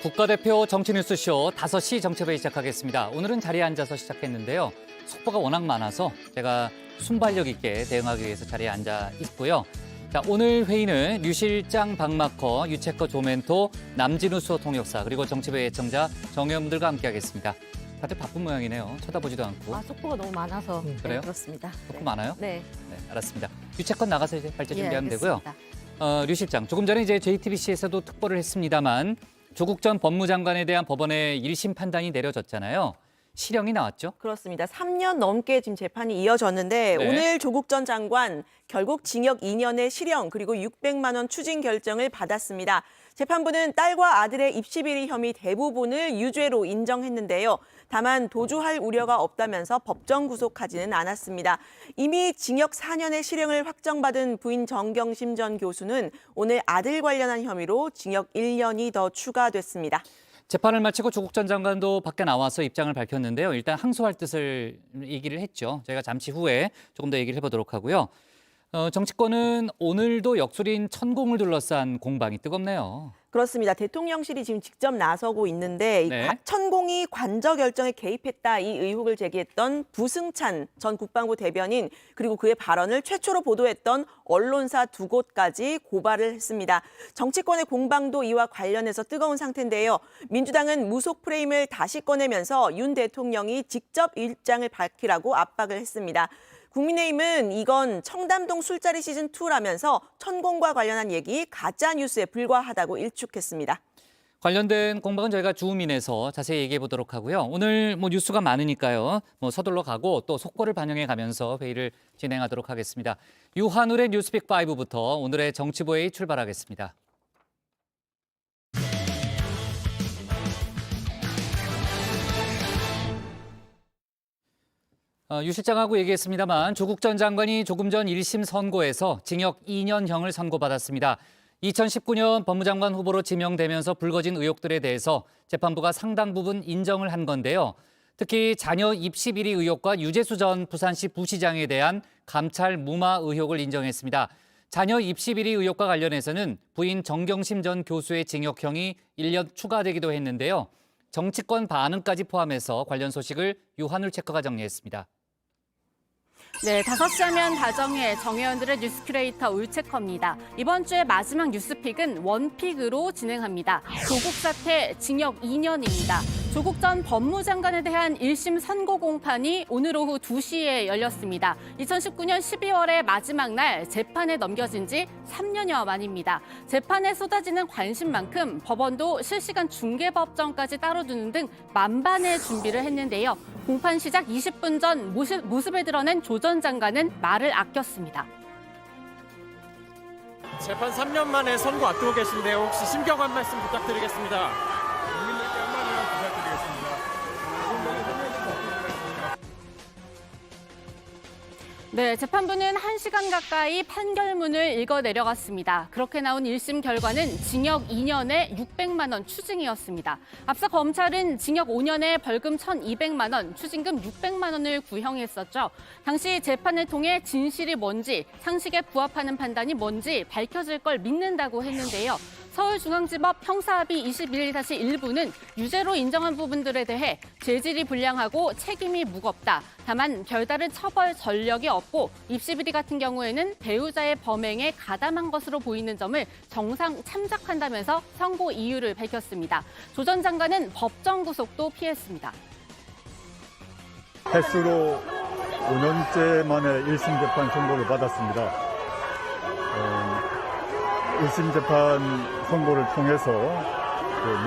국가대표 정치뉴스쇼 5시 정치회의 시작하겠습니다. 오늘은 자리에 앉아서 시작했는데요. 속보가 워낙 많아서 제가 순발력 있게 대응하기 위해서 자리에 앉아 있고요. 자, 오늘 회의는 류 실장 박마커, 유채커 조멘토, 남진우 수호 통역사 그리고 정치회의 애청자 정의원들과 함께하겠습니다. 다들 바쁜 모양이네요. 쳐다보지도 않고. 속보가 너무 많아서. 그래요? 그렇습니다. 속보 많아요? 네. 네, 알았습니다. 유채커 나가서 이제 발제 준비하면 되고요. 알겠습니다. 류 실장, 조금 전에 이제 JTBC에서도 특보를 했습니다만 조국 전 법무장관에 대한 법원의 1심 판단이 내려졌잖아요. 실형이 나왔죠? 그렇습니다. 3년 넘게 지금 재판이 이어졌는데 네. 오늘 조국 전 장관 결국 징역 2년의 실형 그리고 600만 원 추징 결정을 받았습니다. 재판부는 딸과 아들의 입시 비리 혐의 대부분을 유죄로 인정했는데요. 다만 도주할 우려가 없다면서 법정 구속하지는 않았습니다. 이미 징역 4년의 실형을 확정받은 부인 정경심 전 교수는 오늘 아들 관련한 혐의로 징역 1년이 더 추가됐습니다. 재판을 마치고 조국 전 장관도 밖에 나와서 입장을 밝혔는데요. 일단 항소할 뜻을 얘기를 했죠. 저희가 잠시 후에 조금 더 얘기를 해보도록 하고요. 정치권은 오늘도 역술인 천공을 둘러싼 공방이 뜨겁네요. 그렇습니다. 대통령실이 지금 직접 나서고 있는데 네. 천공이 관저 결정에 개입했다 이 의혹을 제기했던 부승찬 전 국방부 대변인 그리고 그의 발언을 최초로 보도했던 언론사 2곳까지 고발을 했습니다. 정치권의 공방도 이와 관련해서 뜨거운 상태인데요. 민주당은 무속 프레임을 다시 꺼내면서 윤 대통령이 직접 입장을 밝히라고 압박을 했습니다. 국민의힘은 이건 청담동 술자리 시즌2라면서 천공과 관련한 얘기 가짜 뉴스에 불과하다고 일축했습니다. 관련된 공방은 저희가 주우민에서 자세히 얘기해 보도록 하고요. 오늘 뉴스가 많으니까요. 서둘러 가고 또 속보를 반영해 가면서 회의를 진행하도록 하겠습니다. 유한울의 뉴스픽5부터 오늘의 정치부회의 출발하겠습니다. 유 실장하고 얘기했습니다만 조국 전 장관이 조금 전 1심 선고에서 징역 2년형을 선고받았습니다. 2019년 법무장관 후보로 지명되면서 불거진 의혹들에 대해서 재판부가 상당 부분 인정을 한 건데요. 특히 자녀 입시 비리 의혹과 유재수 전 부산시 부시장에 대한 감찰 무마 의혹을 인정했습니다. 자녀 입시 비리 의혹과 관련해서는 부인 정경심 전 교수의 징역형이 1년 추가되기도 했는데요. 정치권 반응까지 포함해서 관련 소식을 유한울 체커가 정리했습니다. 네, 5시 하면 다정해 정의원들의 뉴스 큐레이터 울체커입니다. 이번 주의 마지막 뉴스픽은 원픽으로 진행합니다. 조국 사태 징역 2년입니다. 조국 전 법무장관에 대한 1심 선고 공판이 오늘 오후 2시에 열렸습니다. 2019년 12월의 마지막 날 재판에 넘겨진 지 3년여 만입니다. 재판에 쏟아지는 관심만큼 법원도 실시간 중개법정까지 따로 두는 등 만반의 준비를 했는데요. 공판 시작 20분 전 모습을 드러낸 조 전 장관은 말을 아꼈습니다. 재판 3년 만에 선고 앞두고 계신데요. 혹시 심경 한 말씀 부탁드리겠습니다. 국민들께 한마디만 부탁드리겠습니다. 네, 재판부는 1시간 가까이 판결문을 읽어 내려갔습니다. 그렇게 나온 1심 결과는 징역 2년에 600만 원 추징이었습니다. 앞서 검찰은 징역 5년에 벌금 1,200만 원, 추징금 600만 원을 구형했었죠. 당시 재판을 통해 진실이 뭔지, 상식에 부합하는 판단이 뭔지 밝혀질 걸 믿는다고 했는데요. 서울중앙지법 형사합의 21-1부는 유죄로 인정한 부분들에 대해 죄질이 불량하고 책임이 무겁다. 다만 별다른 처벌 전력이 없고 입시비리 같은 경우에는 배우자의 범행에 가담한 것으로 보이는 점을 정상 참작한다면서 선고 이유를 밝혔습니다. 조 전 장관은 법정 구속도 피했습니다. 횟수로 5년째 만에 1심 재판 선고를 받았습니다. 1심 재판 선고를 통해서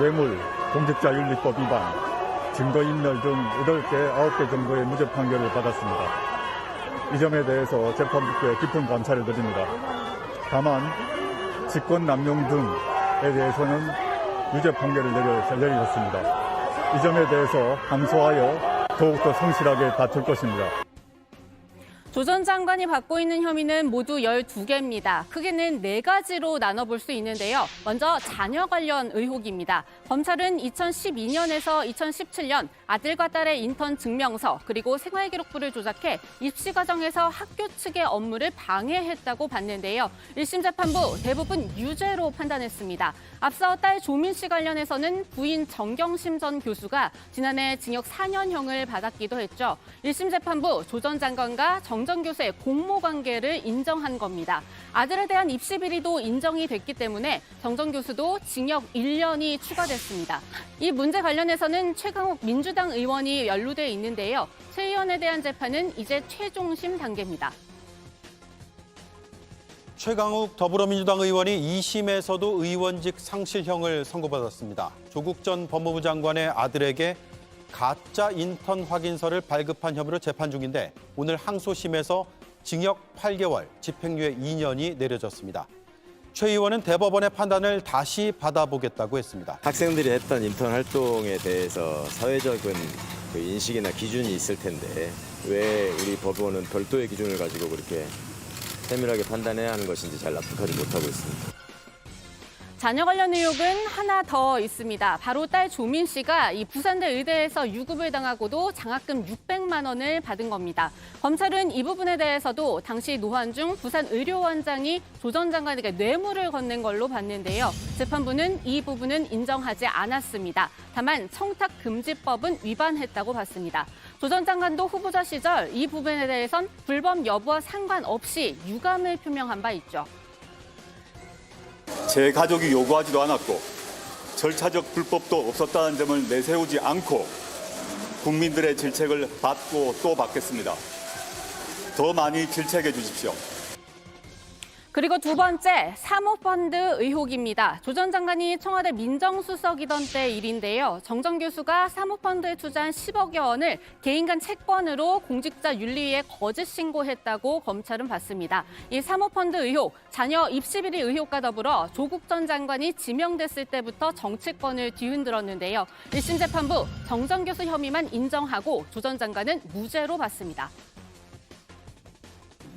뇌물, 공직자윤리법 위반, 증거인멸 등 8개, 9개 정도의 무죄 판결을 받았습니다. 이 점에 대해서 재판부께 깊은 감사를 드립니다. 다만 직권남용 등에 대해서는 유죄 판결을 내리셨습니다. 이 점에 대해서 항소하여 더욱더 성실하게 다툴 것입니다. 조 전 장관이 받고 있는 혐의는 모두 12개입니다. 크게는 4가지로 나눠볼 수 있는데요. 먼저 자녀 관련 의혹입니다. 검찰은 2012년에서 2017년 아들과 딸의 인턴 증명서 그리고 생활기록부를 조작해 입시 과정에서 학교 측의 업무를 방해했다고 봤는데요. 1심 재판부 대부분 유죄로 판단했습니다. 앞서 딸 조민 씨 관련해서는 부인 정경심 전 교수가 지난해 징역 4년형을 받았기도 했죠. 1심 재판부 조 전 장관과 정 전 교수의 공모 관계를 인정한 겁니다. 아들에 대한 입시 비리도 인정이 됐기 때문에 정 전 교수도 징역 1년이 추가됐습니다. 이 문제 관련해서는 최강욱 민주당 의원이 연루돼 있는데요. 최 의원에 대한 재판은 이제 최종심 단계입니다. 최강욱 더불어민주당 의원이 2심에서도 의원직 상실형을 선고받았습니다. 조국 전 법무부 장관의 아들에게 가짜 인턴 확인서를 발급한 혐의로 재판 중인데 오늘 항소심에서 징역 8개월, 집행유예 2년이 내려졌습니다. 최 의원은 대법원의 판단을 다시 받아보겠다고 했습니다. 학생들이 했던 인턴 활동에 대해서 사회적인 그 인식이나 기준이 있을 텐데 왜 우리 법원은 별도의 기준을 가지고 그렇게 세밀하게 판단해야 하는 것인지 잘 납득하지 못하고 있습니다. 자녀 관련 의혹은 하나 더 있습니다. 바로 딸 조민 씨가 이 부산대 의대에서 유급을 당하고도 장학금 600만 원을 받은 겁니다. 검찰은 이 부분에 대해서도 당시 노환중 부산의료원장이 조 전 장관에게 뇌물을 건넨 걸로 봤는데요. 재판부는 이 부분은 인정하지 않았습니다. 다만 청탁금지법은 위반했다고 봤습니다. 조 전 장관도 후보자 시절 이 부분에 대해선 불법 여부와 상관없이 유감을 표명한 바 있죠. 제 가족이 요구하지도 않았고 절차적 불법도 없었다는 점을 내세우지 않고 국민들의 질책을 받고 또 받겠습니다. 더 많이 질책해 주십시오. 그리고 두 번째, 사모펀드 의혹입니다. 조 전 장관이 청와대 민정수석이던 때 일인데요. 정 전 교수가 사모펀드에 투자한 10억여 원을 개인 간 채권으로 공직자윤리위에 거짓 신고했다고 검찰은 봤습니다. 이 사모펀드 의혹, 자녀 입시비리 의혹과 더불어 조국 전 장관이 지명됐을 때부터 정치권을 뒤흔들었는데요. 1심 재판부 정 전 교수 혐의만 인정하고 조 전 장관은 무죄로 봤습니다.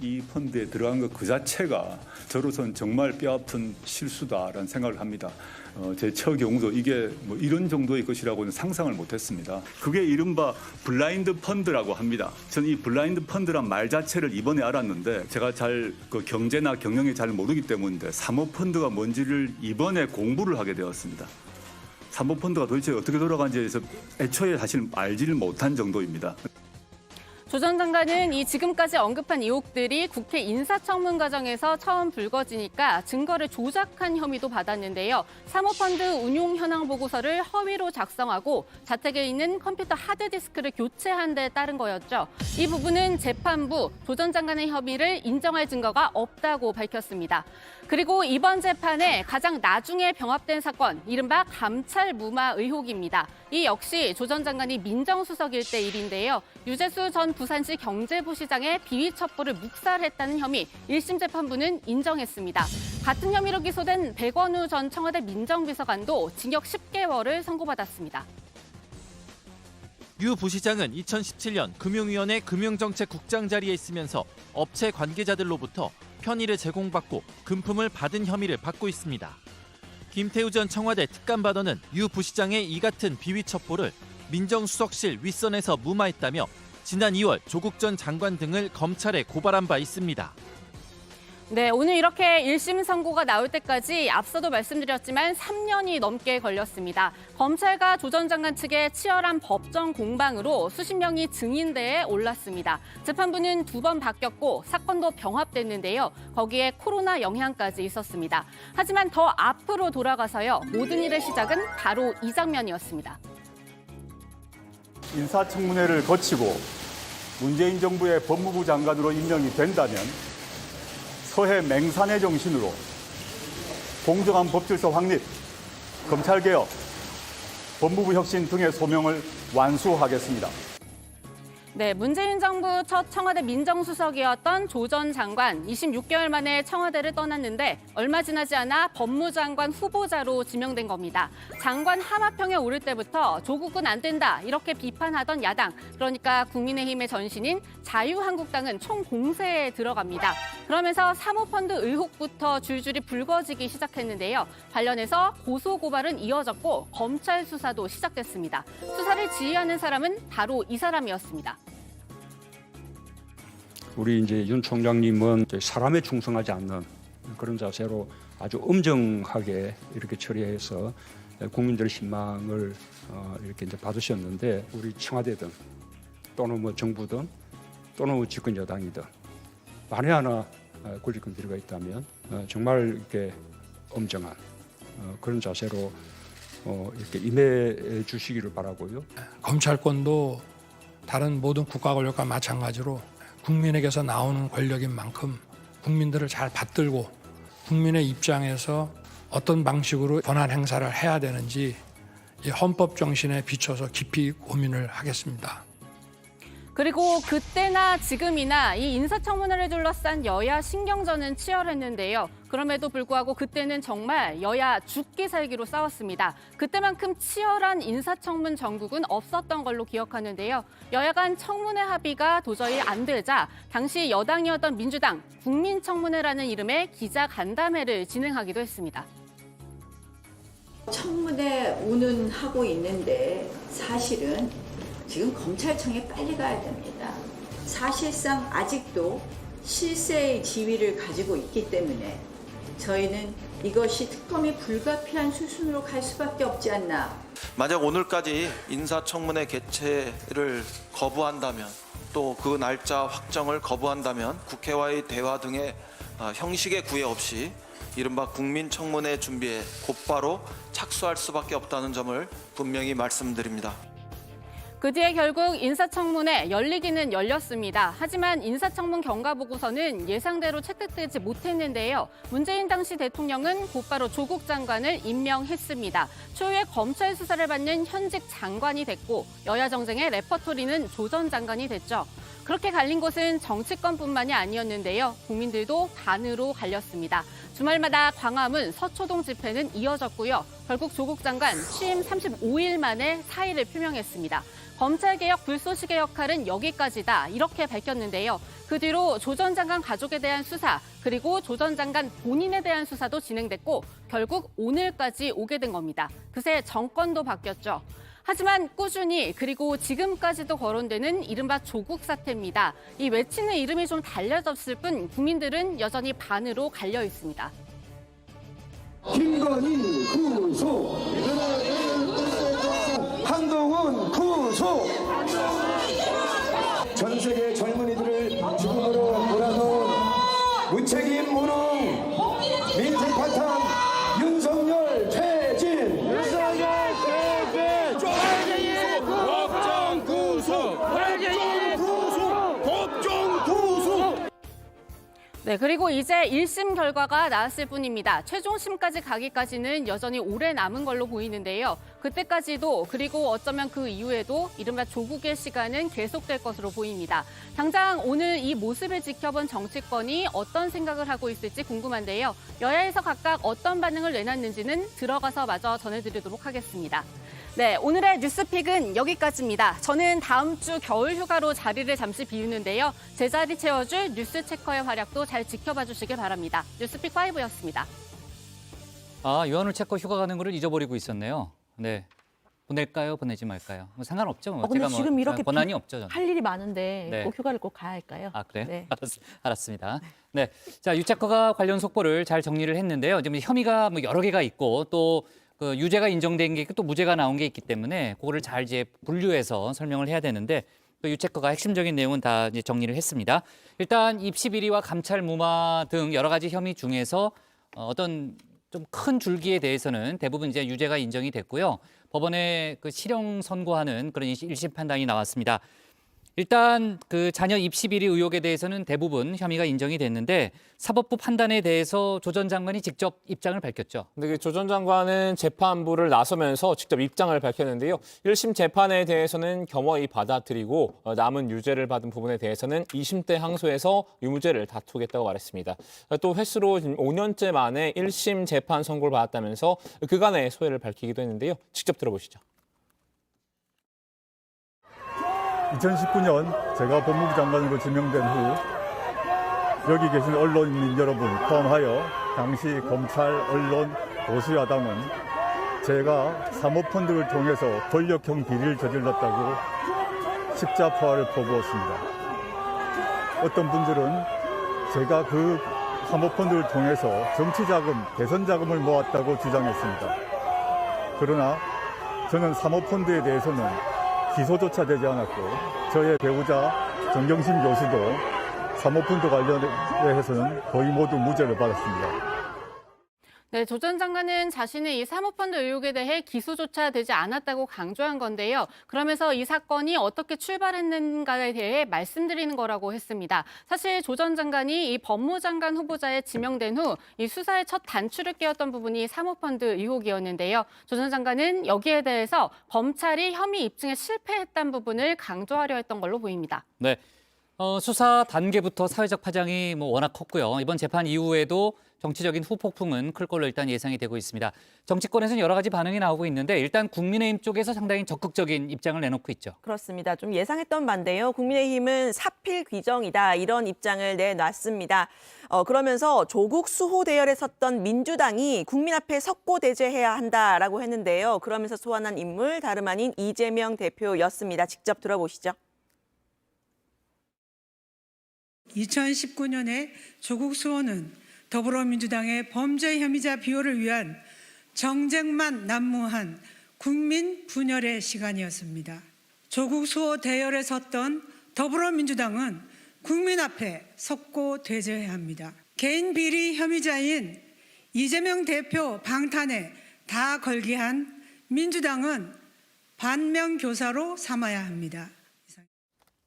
이 펀드에 들어간 것 그 자체가 저로서는 정말 뼈아픈 실수다라는 생각을 합니다. 제 처경우도 이게 뭐 이런 정도의 것이라고는 상상을 못했습니다. 그게 이른바 블라인드 펀드라고 합니다. 저는 이 블라인드 펀드란 말 자체를 이번에 알았는데 제가 잘 그 경제나 경영에 잘 모르기 때문인데 사모펀드가 뭔지를 이번에 공부를 하게 되었습니다. 사모펀드가 도대체 어떻게 돌아가는지에 대해서 애초에 사실 알지를 못한 정도입니다. 조 전 장관은 이 지금까지 언급한 의혹들이 국회 인사청문 과정에서 처음 불거지니까 증거를 조작한 혐의도 받았는데요. 사모펀드 운용 현황 보고서를 허위로 작성하고 자택에 있는 컴퓨터 하드디스크를 교체한 데 따른 거였죠. 이 부분은 재판부 조 전 장관의 혐의를 인정할 증거가 없다고 밝혔습니다. 그리고 이번 재판에 가장 나중에 병합된 사건, 이른바 감찰 무마 의혹입니다. 이 역시 조 전 장관이 민정수석일 때 일인데요. 유재수 전 부산시 경제부시장의 비위 첩보를 묵살했다는 혐의, 1심 재판부는 인정했습니다. 같은 혐의로 기소된 백원우 전 청와대 민정비서관도 징역 10개월을 선고받았습니다. 유 부시장은 2017년 금융위원회 금융정책국장 자리에 있으면서 업체 관계자들로부터 편의를 제공받고 금품을 받은 혐의를 받고 있습니다. 김태우 전 청와대 특감반원은 유 부시장의 이 같은 비위 첩보를 민정수석실 윗선에서 무마했다며 지난 2월 조국 전 장관 등을 검찰에 고발한 바 있습니다. 네, 오늘 이렇게 1심 선고가 나올 때까지 앞서도 말씀드렸지만 3년이 넘게 걸렸습니다. 검찰과 조 전 장관 측의 치열한 법정 공방으로 수십 명이 증인대에 올랐습니다. 재판부는 2번 바뀌었고 사건도 병합됐는데요. 거기에 코로나 영향까지 있었습니다. 하지만 더 앞으로 돌아가서요. 모든 일의 시작은 바로 이 장면이었습니다. 인사청문회를 거치고 문재인 정부의 법무부 장관으로 임명이 된다면 서해 맹산의 정신으로 공정한 법질서 확립, 검찰개혁, 법무부 혁신 등의 소명을 완수하겠습니다. 네, 문재인 정부 첫 청와대 민정수석이었던 조 전 장관 26개월 만에 청와대를 떠났는데 얼마 지나지 않아 법무장관 후보자로 지명된 겁니다. 장관 하마평에 오를 때부터 조국은 안 된다 이렇게 비판하던 야당, 그러니까 국민의힘의 전신인 자유한국당은 총공세에 들어갑니다. 그러면서 사모펀드 의혹부터 줄줄이 불거지기 시작했는데요. 관련해서 고소고발은 이어졌고 검찰 수사도 시작됐습니다. 수사를 지휘하는 사람은 바로 이 사람이었습니다. 우리 이제 윤 총장님은 사람에 충성하지 않는 그런 자세로 아주 엄정하게 이렇게 처리해서 국민들의 신망을 이렇게 이제 받으셨는데, 우리 청와대든 또는 뭐 정부든 또는 뭐 집권 여당이든 만에 하나 권리권 비리가 있다면 정말 이렇게 엄정한 그런 자세로 이렇게 임해 주시기를 바라고요. 검찰권도 다른 모든 국가 권력과 마찬가지로 국민에게서 나오는 권력인 만큼 국민들을 잘 받들고 국민의 입장에서 어떤 방식으로 권한 행사를 해야 되는지 이 헌법 정신에 비춰서 깊이 고민을 하겠습니다. 그리고 그때나 지금이나 이 인사청문회를 둘러싼 여야 신경전은 치열했는데요. 그럼에도 불구하고 그때는 정말 여야 죽기 살기로 싸웠습니다. 그때만큼 치열한 인사청문 정국은 없었던 걸로 기억하는데요. 여야 간 청문회 합의가 도저히 안 되자 당시 여당이었던 민주당 국민청문회라는 이름의 기자간담회를 진행하기도 했습니다. 청문회 운운하고 있는데 사실은 지금 검찰청에 빨리 가야 됩니다. 사실상 아직도 실세의 지위를 가지고 있기 때문에 저희는 이것이 특검이 불가피한 수순으로 갈 수밖에 없지 않나. 만약 오늘까지 인사청문회 개최를 거부한다면, 또 그 날짜 확정을 거부한다면 국회와의 대화 등의 형식의 구애 없이 이른바 국민청문회 준비에 곧바로 착수할 수밖에 없다는 점을 분명히 말씀드립니다. 그 뒤에 결국 인사청문회 열리기는 열렸습니다. 하지만 인사청문 경과보고서는 예상대로 채택되지 못했는데요. 문재인 당시 대통령은 곧바로 조국 장관을 임명했습니다. 초유의 검찰 수사를 받는 현직 장관이 됐고 여야 정쟁의 레퍼토리는 조 전 장관이 됐죠. 그렇게 갈린 곳은 정치권뿐만이 아니었는데요. 국민들도 반으로 갈렸습니다. 주말마다 광화문 서초동 집회는 이어졌고요. 결국 조국 장관 취임 35일 만에 사의를 표명했습니다. 검찰개혁 불쏘시개 역할은 여기까지다 이렇게 밝혔는데요. 그 뒤로 조 전 장관 가족에 대한 수사, 그리고 조 전 장관 본인에 대한 수사도 진행됐고 결국 오늘까지 오게 된 겁니다. 그새 정권도 바뀌었죠. 하지만 꾸준히 그리고 지금까지도 거론되는 이른바 조국 사태입니다. 이 외치는 이름이 좀 달라졌을 뿐 국민들은 여전히 반으로 갈려 있습니다. 김건희 구속, 한동훈 구속. 전 세계 젊은이들을 죽음으로 몰아넣은 무책임 무능 민생 파탄 윤석열 퇴진. 윤석열 퇴진. 빨갱이 법정 구속. 빨갱이 구속. 법정 구속. 네, 그리고 이제 1심 결과가 나왔을 뿐입니다. 최종심까지 가기까지는 여전히 오래 남은 걸로 보이는데요. 그때까지도 그리고 어쩌면 그 이후에도 이른바 조국의 시간은 계속될 것으로 보입니다. 당장 오늘 이 모습을 지켜본 정치권이 어떤 생각을 하고 있을지 궁금한데요. 여야에서 각각 어떤 반응을 내놨는지는 들어가서 마저 전해드리도록 하겠습니다. 네, 오늘의 뉴스픽은 여기까지입니다. 저는 다음 주 겨울 휴가로 자리를 잠시 비우는데요. 제 자리 채워줄 뉴스체커의 활약도 잘 지켜봐 주시길 바랍니다. 뉴스픽 5였습니다. 아, 유한울 체커 휴가 가는 거를 잊어버리고 있었네요. 네, 보낼까요? 보내지 말까요? 뭐 상관없죠. 뭐 근데 제가 지금 이렇게 권한이 없죠. 저는. 할 일이 많은데 네. 꼭 휴가를 꼭 가야 할까요? 아, 그래요? 네. 알았습니다. 네, 자, 유체커가 관련 속보를 잘 정리를 했는데요. 지금 혐의가 뭐 여러 개가 있고 또 그 유죄가 인정된 게 있고 또 무죄가 나온 게 있기 때문에 그거를 잘 이제 분류해서 설명을 해야 되는데 또 유체커가 핵심적인 내용은 다 이제 정리를 했습니다. 일단 입시 비리와 감찰 무마 등 여러 가지 혐의 중에서 어떤 좀 큰 줄기에 대해서는 대부분 이제 유죄가 인정이 됐고요. 법원에 그 실형 선고하는 그런 1심 판단이 나왔습니다. 일단 그 자녀 입시 비리 의혹에 대해서는 대부분 혐의가 인정이 됐는데 사법부 판단에 대해서 조 전 장관이 직접 입장을 밝혔죠. 근데 조 전 장관은 재판부를 나서면서 직접 입장을 밝혔는데요. 1심 재판에 대해서는 겸허히 받아들이고 남은 유죄를 받은 부분에 대해서는 2심 때 항소해서 유무죄를 다투겠다고 말했습니다. 또 횟수로 5년째 만에 1심 재판 선고를 받았다면서 그간의 소회를 밝히기도 했는데요. 직접 들어보시죠. 2019년 제가 법무부 장관으로 지명된 후 여기 계신 언론인 여러분 포함하여 당시 검찰, 언론, 보수야당은 제가 사모펀드를 통해서 권력형 비리를 저질렀다고 십자포화를 퍼부었습니다. 어떤 분들은 제가 그 사모펀드를 통해서 정치자금, 대선자금을 모았다고 주장했습니다. 그러나 저는 사모펀드에 대해서는 기소조차 되지 않았고 저의 배우자 정경심 교수도 사모펀드 관련해서는 거의 모두 무죄를 받았습니다. 네, 조 전 장관은 자신의 이 사모펀드 의혹에 대해 기소조차 되지 않았다고 강조한 건데요. 그러면서 이 사건이 어떻게 출발했는가에 대해 말씀드리는 거라고 했습니다. 사실 조 전 장관이 이 법무장관 후보자에 지명된 후 이 수사의 첫 단추를 끼웠던 부분이 사모펀드 의혹이었는데요. 조 전 장관은 여기에 대해서 검찰이 혐의 입증에 실패했다는 부분을 강조하려 했던 걸로 보입니다. 네. 수사 단계부터 사회적 파장이 워낙 컸고요. 이번 재판 이후에도 정치적인 후폭풍은 클 걸로 일단 예상이 되고 있습니다. 정치권에서는 여러 가지 반응이 나오고 있는데 일단 국민의힘 쪽에서 상당히 적극적인 입장을 내놓고 있죠. 그렇습니다. 좀 예상했던 바인데요. 국민의힘은 사필 귀정이다 이런 입장을 내놨습니다. 그러면서 조국 수호 대열에 섰던 민주당이 국민 앞에 석고대죄해야 한다라고 했는데요. 그러면서 소환한 인물 다름 아닌 이재명 대표였습니다. 직접 들어보시죠. 2019년에 조국 수호는 더불어민주당의 범죄 혐의자 비호를 위한 정쟁만 난무한 국민 분열의 시간이었습니다. 조국 수호 대열에 섰던 더불어민주당은 국민 앞에 섰고 대죄해야 합니다. 개인 비리 혐의자인 이재명 대표 방탄에 다 걸게 한 민주당은 반면교사로 삼아야 합니다.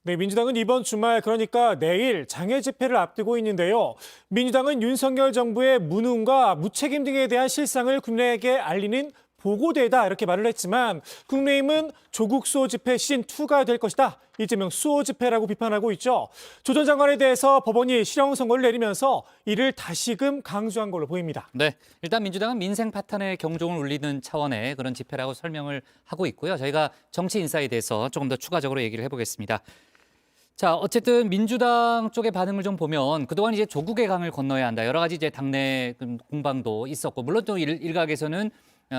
네, 민주당은 이번 주말 그러니까 내일 장애 집회를 앞두고 있는데요. 민주당은 윤석열 정부의 무능과 무책임 등에 대한 실상을 국민에게 알리는 보고대다 이렇게 말을 했지만 국민의힘은 조국 수호 집회 시즌2가 될 것이다. 이재명 수호 집회라고 비판하고 있죠. 조 전 장관에 대해서 법원이 실형 선고를 내리면서 이를 다시금 강조한 걸로 보입니다. 네, 일단 민주당은 민생 파탄의 경종을 울리는 차원의 그런 집회라고 설명을 하고 있고요. 저희가 정치 인사에 대해서 조금 더 추가적으로 얘기를 해보겠습니다. 자, 어쨌든 민주당 쪽의 반응을 좀 보면 그동안 이제 조국의 강을 건너야 한다. 여러 가지 이제 당내 공방도 있었고, 물론 또 일각에서는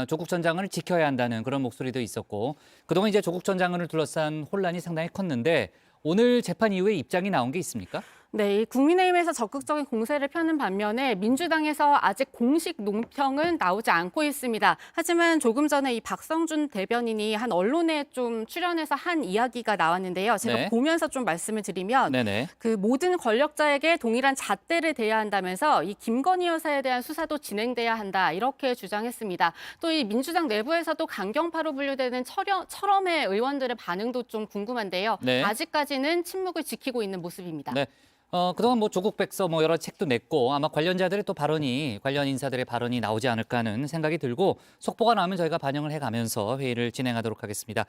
조국 전 장관을 지켜야 한다는 그런 목소리도 있었고, 그동안 이제 조국 전 장관을 둘러싼 혼란이 상당히 컸는데 오늘 재판 이후에 입장이 나온 게 있습니까? 네, 국민의힘에서 적극적인 공세를 펴는 반면에 민주당에서 아직 공식 논평은 나오지 않고 있습니다. 하지만 조금 전에 이 박성준 대변인이 한 언론에 좀 출연해서 한 이야기가 나왔는데요. 제가 네. 보면서 좀 말씀을 드리면 네네. 그 모든 권력자에게 동일한 잣대를 대야 한다면서 이 김건희 여사에 대한 수사도 진행돼야 한다 이렇게 주장했습니다. 또 이 민주당 내부에서도 강경파로 분류되는 철험의 의원들의 반응도 좀 궁금한데요. 네. 아직까지는 침묵을 지키고 있는 모습입니다. 네. 그동안 조국 백서 여러 책도 냈고 아마 관련 인사들의 발언이 나오지 않을까 하는 생각이 들고 속보가 나오면 저희가 반영을 해가면서 회의를 진행하도록 하겠습니다.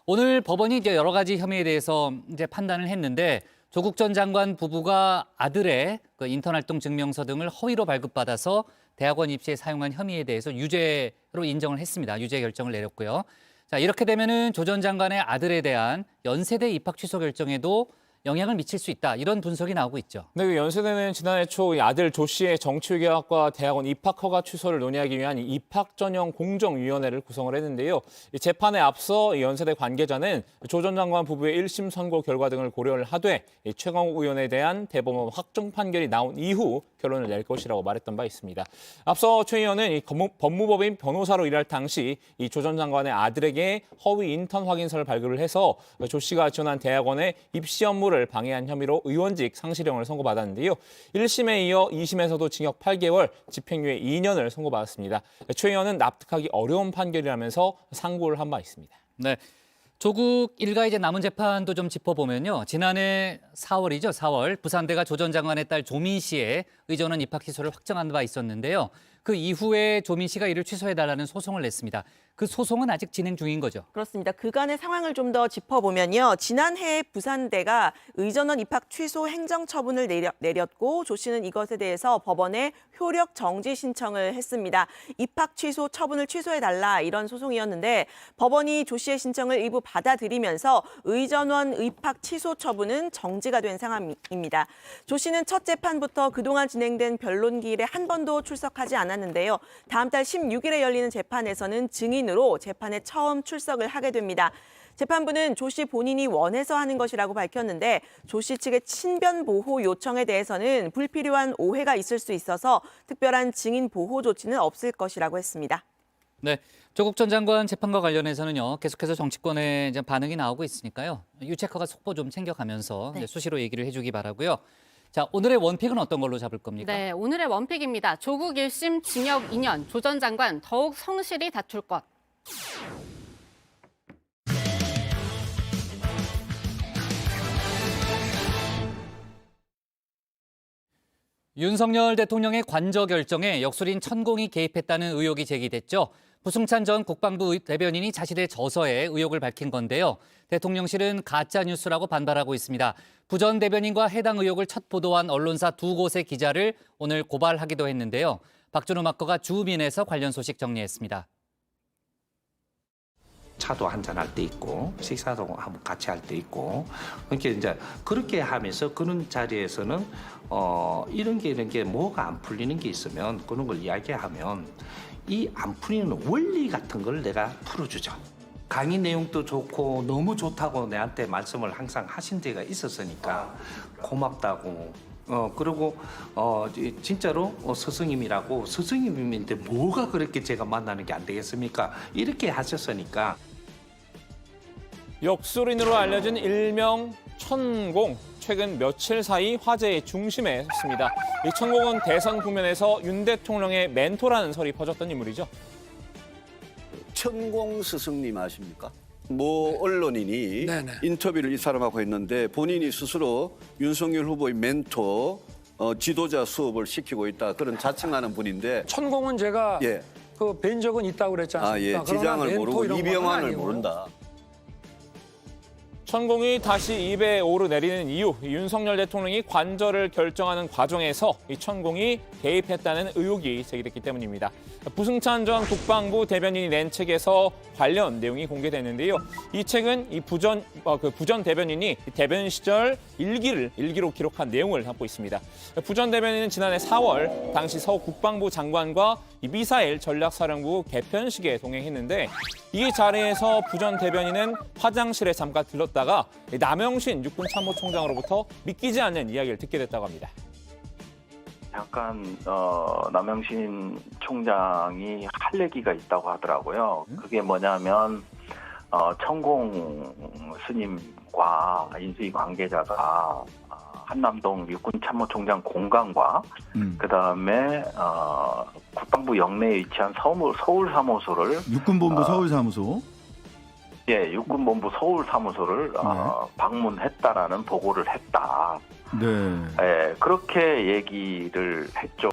오늘 법원이 이제 여러 가지 혐의에 대해서 이제 판단을 했는데 조국 전 장관 부부가 아들의 그 인턴 활동 증명서 등을 허위로 발급받아서 대학원 입시에 사용한 혐의에 대해서 유죄로 인정을 했습니다. 유죄 결정을 내렸고요. 자, 이렇게 되면은 조 전 장관의 아들에 대한 연세대 입학 취소 결정에도 영향을 미칠 수 있다. 이런 분석이 나오고 있죠. 네, 연세대는 지난해 초 아들 조 씨의 정치외교학과 대학원 입학 허가 취소를 논의하기 위한 입학 전형 공정위원회를 구성을 했는데요. 이 재판에 앞서 연세대 관계자는 조 전 장관 부부의 1심 선고 결과 등을 고려를 하되 최강욱 의원에 대한 대법원 확정 판결이 나온 이후 결론을 낼 것이라고 말했던 바 있습니다. 앞서 최 의원은 법무법인 변호사로 일할 당시 이 조 전 장관의 아들에게 허위 인턴 확인서를 발급을 해서 조 씨가 지원한 대학원의 입시 업무를 방해한 혐의로 의원직 상실형을 선고받았는데요. 1심에 이어 2심에서도 징역 8개월, 집행유예 2년을 선고받았습니다. 최 의원은 납득하기 어려운 판결이라면서 상고를 한 바 있습니다. 네. 조국 일가의 이제 남은 재판도 좀 짚어보면요. 지난해 4월이죠. 4월 부산대가 조 전 장관의 딸 조민 씨의 의전원 입학 취소를 확정한 바 있었는데요. 그 이후에 조민 씨가 이를 취소해달라는 소송을 냈습니다. 그 소송은 아직 진행 중인 거죠? 그렇습니다. 그간의 상황을 좀 더 짚어보면요. 지난해 부산대가 의전원 입학 취소 행정처분을 내렸고 조 씨는 이것에 대해서 법원에 효력 정지 신청을 했습니다. 입학 취소 처분을 취소해달라 이런 소송이었는데 법원이 조 씨의 신청을 일부 받아들이면서 의전원 입학 취소 처분은 정지가 된 상황입니다. 조 씨는 첫 재판부터 그동안 진행된 변론기일에 한 번도 출석하지 않았는데요. 다음 달 16일에 열리는 재판에서는 증인으로 재판에 처음 출석을 하게 됩니다. 재판부는 조 씨 본인이 원해서 하는 것이라고 밝혔는데 조 씨 측의 친변 보호 요청에 대해서는 불필요한 오해가 있을 수 있어서 특별한 증인 보호 조치는 없을 것이라고 했습니다. 네, 조국 전 장관 재판과 관련해서는요. 계속해서 정치권에 이제 반응이 나오고 있으니까요. 유체커가 속보 좀 챙겨가면서 네. 수시로 얘기를 해주기 바라고요. 자, 오늘의 원픽은 어떤 걸로 잡을 겁니까? 네, 오늘의 원픽입니다. 조국 1심 징역 2년, 조 전 장관 더욱 성실히 다툴 것. 윤석열 대통령의 관저 결정에 역술인 천공이 개입했다는 의혹이 제기됐죠. 부승찬 전 국방부 대변인이 자신의 저서에 의혹을 밝힌 건데요. 대통령실은 가짜 뉴스라고 반발하고 있습니다. 부 전 대변인과 해당 의혹을 첫 보도한 언론사 두 곳의 기자를 오늘 고발하기도 했는데요. 박준호 막거가 주민에서 관련 소식 정리했습니다. 차도 한잔 할 때 있고 식사도 한번 같이 할 때 있고 그렇게 이제 그렇게 하면서 그런 자리에서는 이런 게 뭐가 안 풀리는 게 있으면 그런 걸 이야기하면 이 안 풀리는 원리 같은 걸 내가 풀어주죠. 강의 내용도 좋고 너무 좋다고 내한테 말씀을 항상 하신 데가 있었으니까 고맙다고. 그리고 진짜로 스승님이라고 스승님인데 뭐가 그렇게 제가 만나는 게 안 되겠습니까? 이렇게 하셨으니까. 역술인으로 알려진 일명 천공. 최근 며칠 사이 화제의 중심에 섰습니다. 이 천공은 대선 국면에서 윤 대통령의 멘토라는 설이 퍼졌던 인물이죠. 천공 스승님 아십니까? 모 언론인이 네네. 인터뷰를 이 사람하고 했는데 본인이 스스로 윤석열 후보의 멘토, 지도자 수업을 시키고 있다. 그런 자칭하는 분인데. 천공은 제가 예. 뵌 적은 있다고 그랬지 않습니까? 지장을 모르고 이병환을 모른다. 천공이 다시 입에 오르내리는 이유, 윤석열 대통령이 관저를 결정하는 과정에서 이 천공이 개입했다는 의혹이 제기됐기 때문입니다. 부승찬 전 국방부 대변인이 낸 책에서 관련 내용이 공개됐는데요. 이 책은 이 부 전 대변인이 대변인 시절 일기로 기록한 내용을 담고 있습니다. 부 전 대변인은 지난해 4월 당시 서 국방부 장관과 이 미사일 전략사령부 개편식에 동행했는데 이 자리에서 부 전 대변인은 화장실에 잠깐 들렀다가 남영신 육군참모총장으로부터 믿기지 않는 이야기를 듣게 됐다고 합니다. 잠깐 남영신 총장이 할 얘기가 있다고 하더라고요. 그게 뭐냐면 천공 스님과 인수위 관계자가 한남동 육군참모총장 공간과 그다음에 국방부 영내에 위치한 서울 사무소를 육군본부 서울 사무소. 예, 육군본부 서울 사무소를 방문했다라는 보고를 했다. 네. 예, 그렇게 얘기를 했죠.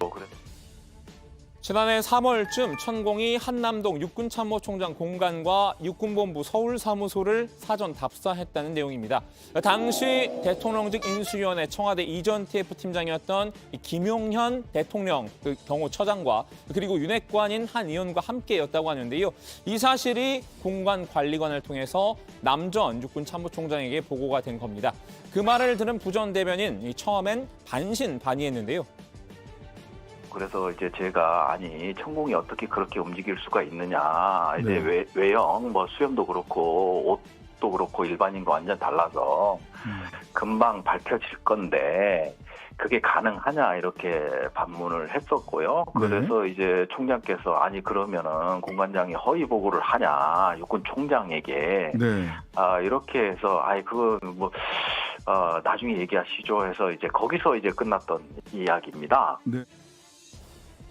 지난해 3월쯤 천공이 한남동 육군참모총장 공간과 육군본부 서울사무소를 사전 답사했다는 내용입니다. 당시 대통령직 인수위원회 청와대 이전 TF팀장이었던 김용현 대통령 경호처장과 그리고 윤핵관인 한 의원과 함께였다고 하는데요. 이 사실이 공관관리관을 통해서 남전 육군참모총장에게 보고가 된 겁니다. 그 말을 들은 부 전 대변인 처음엔 반신반의했는데요. 그래서 이제 제가 천공이 어떻게 그렇게 움직일 수가 있느냐. 이제 외형, 수염도 그렇고 옷도 그렇고 일반인과 완전 달라서 금방 밝혀질 건데 그게 가능하냐 이렇게 반문을 했었고요. 그래서 이제 총장께서 그러면은 공관장이 허위 보고를 하냐 육군 총장에게 이렇게 해서 그거 나중에 얘기하시죠 해서 이제 거기서 이제 끝났던 이야기입니다. 네.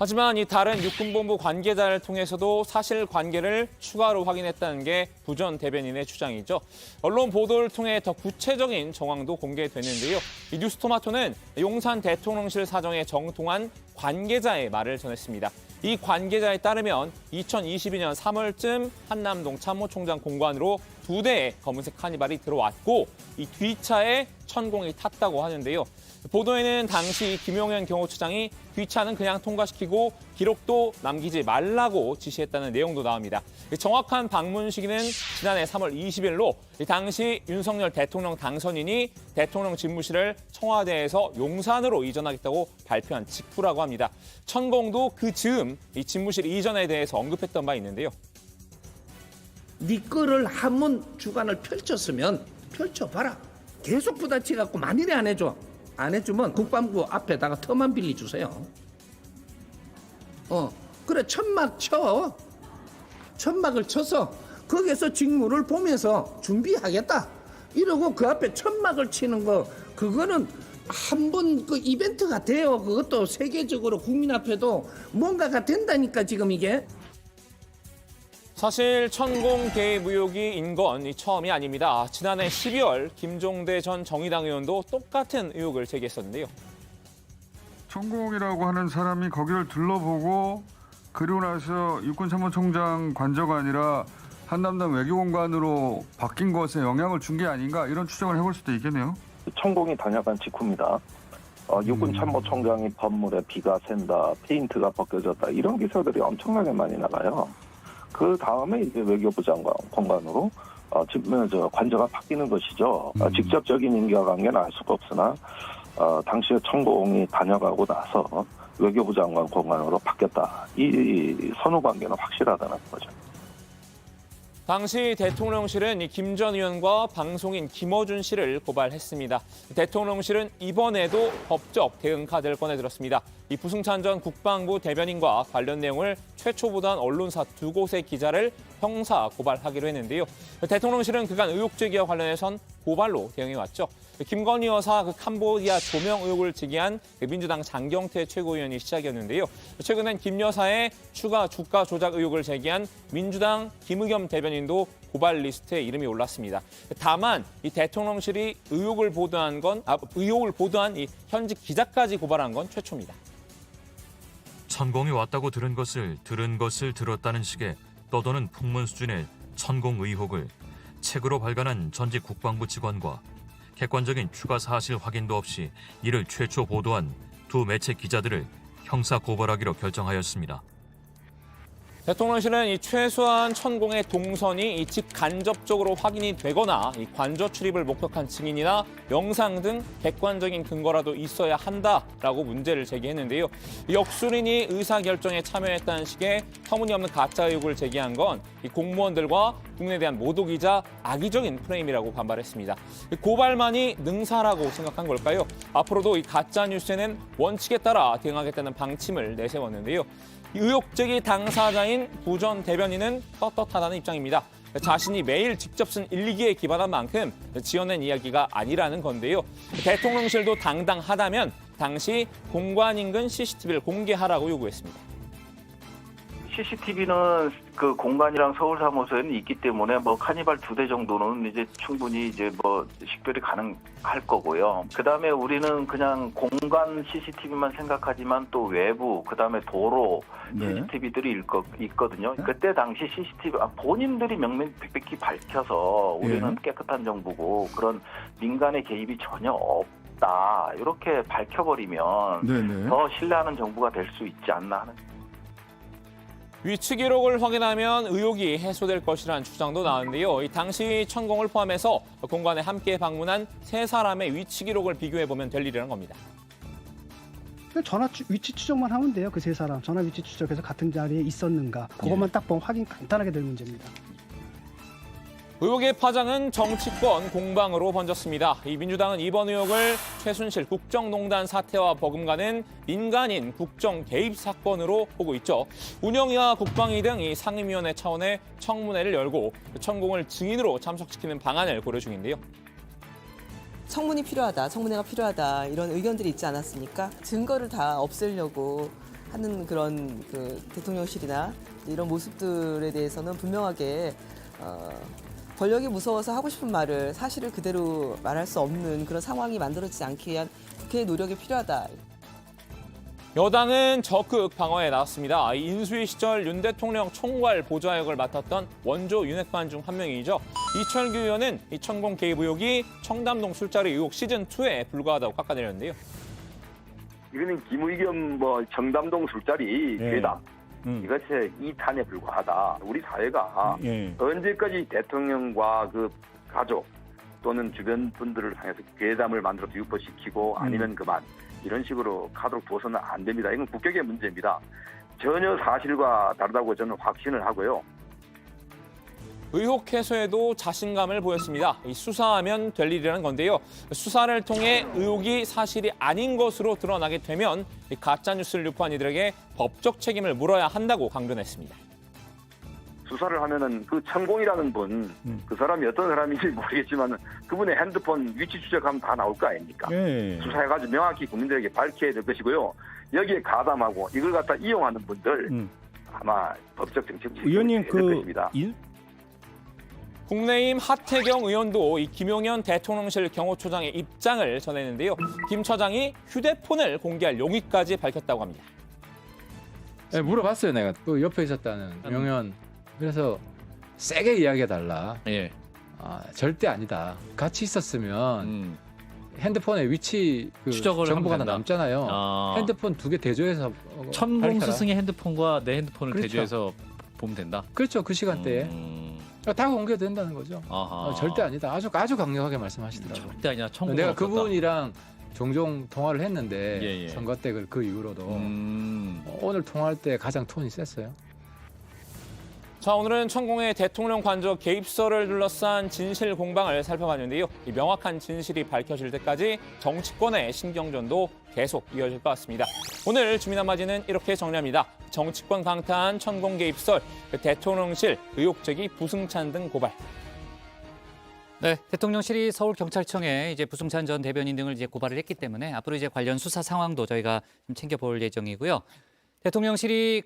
하지만 이 다른 육군본부 관계자를 통해서도 사실관계를 추가로 확인했다는 게 부 전 대변인의 주장이죠. 언론 보도를 통해 더 구체적인 정황도 공개됐는데요. 이 뉴스토마토는 용산 대통령실 사정에 정통한 관계자의 말을 전했습니다. 이 관계자에 따르면 2022년 3월쯤 한남동 참모총장 공관으로 2대의 검은색 카니발이 들어왔고 이 뒤차에 천공이 탔다고 하는데요. 보도에는 당시 김용현 경호처장이 뒷차는 그냥 통과시키고 기록도 남기지 말라고 지시했다는 내용도 나옵니다. 정확한 방문 시기는 지난해 3월 20일로 당시 윤석열 대통령 당선인이 대통령 집무실을 청와대에서 용산으로 이전하겠다고 발표한 직후라고 합니다. 천공도 그 즈음 이 집무실 이전에 대해서 언급했던 바 있는데요. 네 거를 한번 주관을 펼쳤으면 펼쳐봐라. 계속 부딪혀갖고 만일에 안 해줘. 안 해주면 국방부 앞에다가 터만 빌려주세요. 그래 천막 쳐. 천막을 쳐서 거기에서 직무를 보면서 준비하겠다. 이러고 그 앞에 천막을 치는 거 그거는 한번 그 이벤트 같아요. 그것도 세계적으로 국민 앞에도 뭔가가 된다니까 지금 이게. 사실 천공 개입 의혹이 인 건 처음이 아닙니다. 지난해 12월 김종대 전 정의당 의원도 똑같은 의혹을 제기했었는데요. 천공이라고 하는 사람이 거기를 둘러보고 그리고 나서 육군참모총장 관저가 아니라 한남동 외교공간으로 바뀐 것에 영향을 준 게 아닌가 이런 추정을 해볼 수도 있겠네요. 천공이 다녀간 직후입니다. 육군참모총장이 건물에 비가 샌다, 페인트가 벗겨졌다 이런 기사들이 엄청나게 많이 나가요. 그 다음에 이제 외교부 장관 공간으로 관저가 바뀌는 것이죠. 직접적인 인과관계는 알 수가 없으나 당시에 천공이 다녀가고 나서 외교부 장관 공간으로 바뀌었다. 이 선후 관계는 확실하다는 거죠. 당시 대통령실은 김 전 의원과 방송인 김어준 씨를 고발했습니다. 대통령실은 이번에도 법적 대응 카드를 꺼내들었습니다. 이 부승찬 전 국방부 대변인과 관련 내용을 최초 보도한 언론사 2곳의 기자를 형사 고발하기로 했는데요. 대통령실은 그간 의혹 제기와 관련해선 고발로 대응해왔죠. 김건희 여사 캄보디아 조명 의혹을 제기한 민주당 장경태 최고위원이 시작이었는데요. 최근엔 김 여사의 추가 주가 조작 의혹을 제기한 민주당 김의겸 대변인도 고발 리스트에 이름이 올랐습니다. 다만 이 대통령실이 의혹을 보도한 이 현직 기자까지 고발한 건 최초입니다. 천공이 왔다고 들은 것을 들었다는 식의 떠도는 풍문 수준의 천공 의혹을 책으로 발간한 전직 국방부 직원과 객관적인 추가 사실 확인도 없이 이를 최초 보도한 두 매체 기자들을 형사 고발하기로 결정하였습니다. 대통령실은 이 최소한 천공의 동선이 직간접적으로 확인이 되거나 이 관저 출입을 목격한 증인이나 영상 등 객관적인 근거라도 있어야 한다라고 문제를 제기했는데요. 역술인이 의사결정에 참여했다는 식의 터무니없는 가짜 의혹을 제기한 건 이 공무원들과 국내에 대한 모독이자 악의적인 프레임이라고 반발했습니다. 고발만이 능사라고 생각한 걸까요? 앞으로도 이 가짜 뉴스에는 원칙에 따라 대응하겠다는 방침을 내세웠는데요. 의혹 제기 당사자인 부 전 대변인은 떳떳하다는 입장입니다. 자신이 매일 직접 쓴 일기에 기반한 만큼 지어낸 이야기가 아니라는 건데요. 대통령실도 당당하다면 당시 공관 인근 CCTV를 공개하라고 요구했습니다. CCTV는 그 공간이랑 서울 사무소에는 있기 때문에 카니발 2대 정도는 이제 충분히 식별이 가능할 거고요. 그다음에 우리는 그냥 공간 CCTV만 생각하지만 또 외부 그다음에 도로 CCTV들이 있거든요. 그때 당시 CCTV 본인들이 명명백백히 밝혀서 우리는 깨끗한 정부고 그런 민간의 개입이 전혀 없다. 이렇게 밝혀버리면 더 신뢰하는 정부가 될 수 있지 않나 하는. 위치 기록을 확인하면 의혹이 해소될 것이라는 추정도 나왔는데요. 이 당시 천공을 포함해서 공간에 함께 방문한 3사람의 위치 기록을 비교해보면 될 일이라는 겁니다. 전화 위치 추적만 하면 돼요. 그 3사람. 전화 위치 추적해서 같은 자리에 있었는가. 그것만 딱 보면 확인 간단하게 될 문제입니다. 의혹의 파장은 정치권 공방으로 번졌습니다. 이 민주당은 이번 의혹을 최순실 국정농단 사태와 버금가는 민간인 국정 개입 사건으로 보고 있죠. 운영위와 국방위 등 이 상임위원회 차원의 청문회를 열고 천공을 증인으로 참석시키는 방안을 고려 중인데요. 청문이 필요하다, 청문회가 필요하다 이런 의견들이 있지 않았습니까? 증거를 다 없애려고 하는 그런 그 대통령실이나 이런 모습들에 대해서는 분명하게 권력이 무서워서 하고 싶은 말을 사실을 그대로 말할 수 없는 그런 상황이 만들어지지 않게 위한 국회의 노력이 필요하다. 여당은 적극 방어에 나왔습니다. 인수위 시절 윤 대통령 총괄 보좌역을 맡았던 원조 윤핵관 중 한 명이죠. 이철규 의원은 이 천공 개입 의혹이 청담동 술자리 의혹 시즌2에 불과하다고 깎아내렸는데요. 이거는 김의겸 청담동 술자리 괴담. 이것의 2탄에 불과하다. 우리 사회가 언제까지 대통령과 그 가족 또는 주변 분들을 향해서 괴담을 만들어서 유포시키고 아니면 그만 이런 식으로 가도록 둬서는 안 됩니다. 이건 국격의 문제입니다. 전혀 사실과 다르다고 저는 확신을 하고요. 의혹 해소에도 자신감을 보였습니다. 수사하면 될 일이라는 건데요. 수사를 통해 의혹이 사실이 아닌 것으로 드러나게 되면 가짜뉴스를 유포한 이들에게 법적 책임을 물어야 한다고 강변했습니다. 수사를 하면은 그 천공이라는 분, 그 사람이 어떤 사람인지 모르겠지만 그분의 핸드폰 위치 추적하면 다 나올 거 아닙니까? 수사해가지고 명확히 국민들에게 밝혀야 될 것이고요. 여기에 가담하고 이걸 갖다 이용하는 분들 아마 법적 정책 의원님 될 것입니다. 국민의힘 하태경 의원도 이 김용현 대통령실 경호처장의 입장을 전했는데요. 김 처장이 휴대폰을 공개할 용의까지 밝혔다고 합니다. 네, 물어봤어요. 내가 그 옆에 있었다는 명현. 그래서 세게 이야기해달라. 절대 아니다. 같이 있었으면 핸드폰에 위치 정보가 남잖아요. 핸드폰 2개 대조해서 천공 스승의 핸드폰과 내 핸드폰을 그렇죠. 대조해서 보면 된다. 그렇죠. 그 시간대에. 다 공개된다는 거죠. 절대 아니다. 아주 강력하게 말씀하시더라고요. 절대 아니라 천공. 내가 그분이랑 종종 통화를 했는데 선거 때 그 이후로도 오늘 통화할 때 가장 톤이 셌어요. 자, 오늘은 천공의 대통령 관저 개입설을 둘러싼 진실 공방을 살펴봤는데요. 이 명확한 진실이 밝혀질 때까지 정치권의 신경전도 계속 이어질 것 같습니다. 오늘 주민 한마디는 이렇게 정리합니다. 정치권 강타한 천공 개입설, 대통령실 의혹 제기 부승찬 등 고발. 네, 대통령실이 서울경찰청에 이제 부승찬 전 대변인 등을 이제 고발을 했기 때문에 앞으로 이제 관련 수사 상황도 저희가 좀 챙겨볼 예정이고요. 대통령실이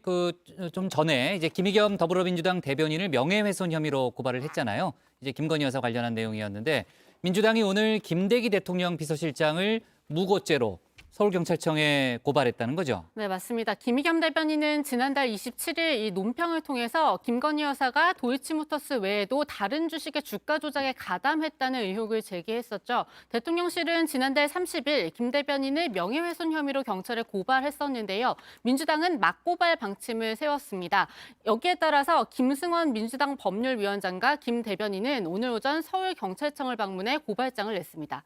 좀 전에 이제 김의겸 더불어민주당 대변인을 명예훼손 혐의로 고발을 했잖아요. 이제 김건희 여사 관련한 내용이었는데 민주당이 오늘 김대기 대통령 비서실장을 무고죄로 서울경찰청에 고발했다는 거죠. 네, 맞습니다. 김의겸 대변인은 지난달 27일 이 논평을 통해서 김건희 여사가 도이치모터스 외에도 다른 주식의 주가 조작에 가담했다는 의혹을 제기했었죠. 대통령실은 지난달 30일 김 대변인을 명예훼손 혐의로 경찰에 고발했었는데요. 민주당은 맞고발 방침을 세웠습니다. 여기에 따라서 김승원 민주당 법률위원장과 김 대변인은 오늘 오전 서울경찰청을 방문해 고발장을 냈습니다.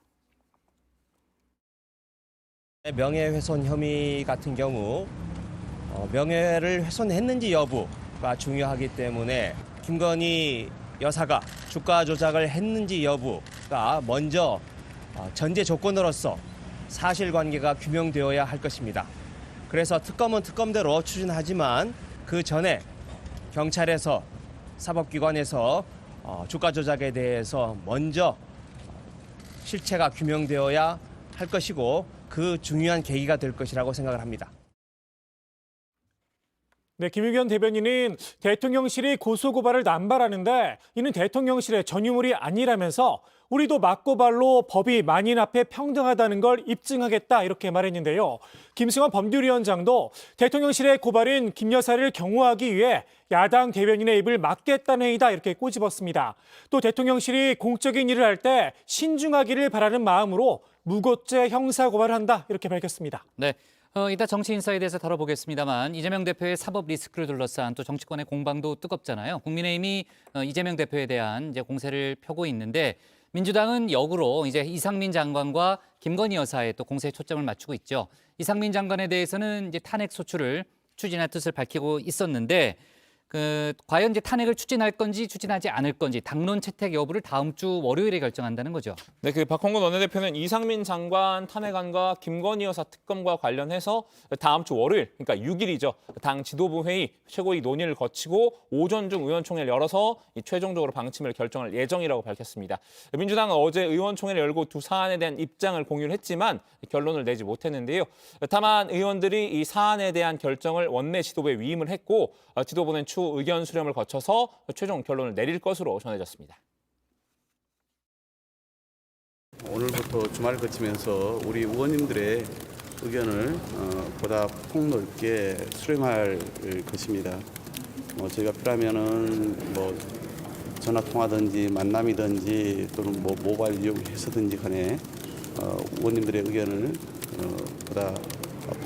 명예훼손 혐의 같은 경우 명예를 훼손했는지 여부가 중요하기 때문에 김건희 여사가 주가 조작을 했는지 여부가 먼저 전제 조건으로서 사실관계가 규명되어야 할 것입니다. 그래서 특검은 특검대로 추진하지만 그 전에 경찰에서 사법기관에서 주가 조작에 대해서 먼저 실체가 규명되어야 할 것이고 그 중요한 계기가 될 것이라고 생각을 합니다. 네, 김의겸 대변인은 대통령실이 고소고발을 남발하는데 이는 대통령실의 전유물이 아니라면서 우리도 맞고발로 법이 만인 앞에 평등하다는 걸 입증하겠다 이렇게 말했는데요. 김승원 법률위원장도 대통령실의 고발은 김 여사를 경호하기 위해 야당 대변인의 입을 막겠다는 행위다 이렇게 꼬집었습니다. 또 대통령실이 공적인 일을 할 때 신중하기를 바라는 마음으로 무고죄 형사고발을 한다 이렇게 밝혔습니다. 네. 이따 정치 인사에 대해서 다뤄보겠습니다만 이재명 대표의 사법 리스크를 둘러싼 또 정치권의 공방도 뜨겁잖아요. 국민의힘이 이재명 대표에 대한 이제 공세를 펴고 있는데 민주당은 역으로 이제 이상민 장관과 김건희 여사에 또 공세에 초점을 맞추고 있죠. 이상민 장관에 대해서는 이제 탄핵 소추를 추진할 뜻을 밝히고 있었는데 과연 이제 탄핵을 추진할 건지 추진하지 않을 건지 당론 채택 여부를 다음 주 월요일에 결정한다는 거죠. 네, 박홍근 원내대표는 이상민 장관 탄핵안과 김건희 여사 특검과 관련해서 다음 주 월요일, 그러니까 6일이죠. 당 지도부 회의, 최고위 논의를 거치고 오전 중 의원총회를 열어서 최종적으로 방침을 결정할 예정이라고 밝혔습니다. 민주당은 어제 의원총회를 열고 두 사안에 대한 입장을 공유를 했지만 결론을 내지 못했는데요. 다만 의원들이 이 사안에 대한 결정을 원내 지도부에 위임을 했고 지도부는 추후 의견 수렴을 거쳐서 최종 결론을 내릴 것으로 전해졌습니다. 오늘부터 주말 거치면서 우리 의원님들의 의견을 보다 폭넓게 수렴할 것입니다. 저희가 필요하면은 전화 통화든지 만남이든지 또는 모바일 이용해서든지 간에 의원님들의 의견을 보다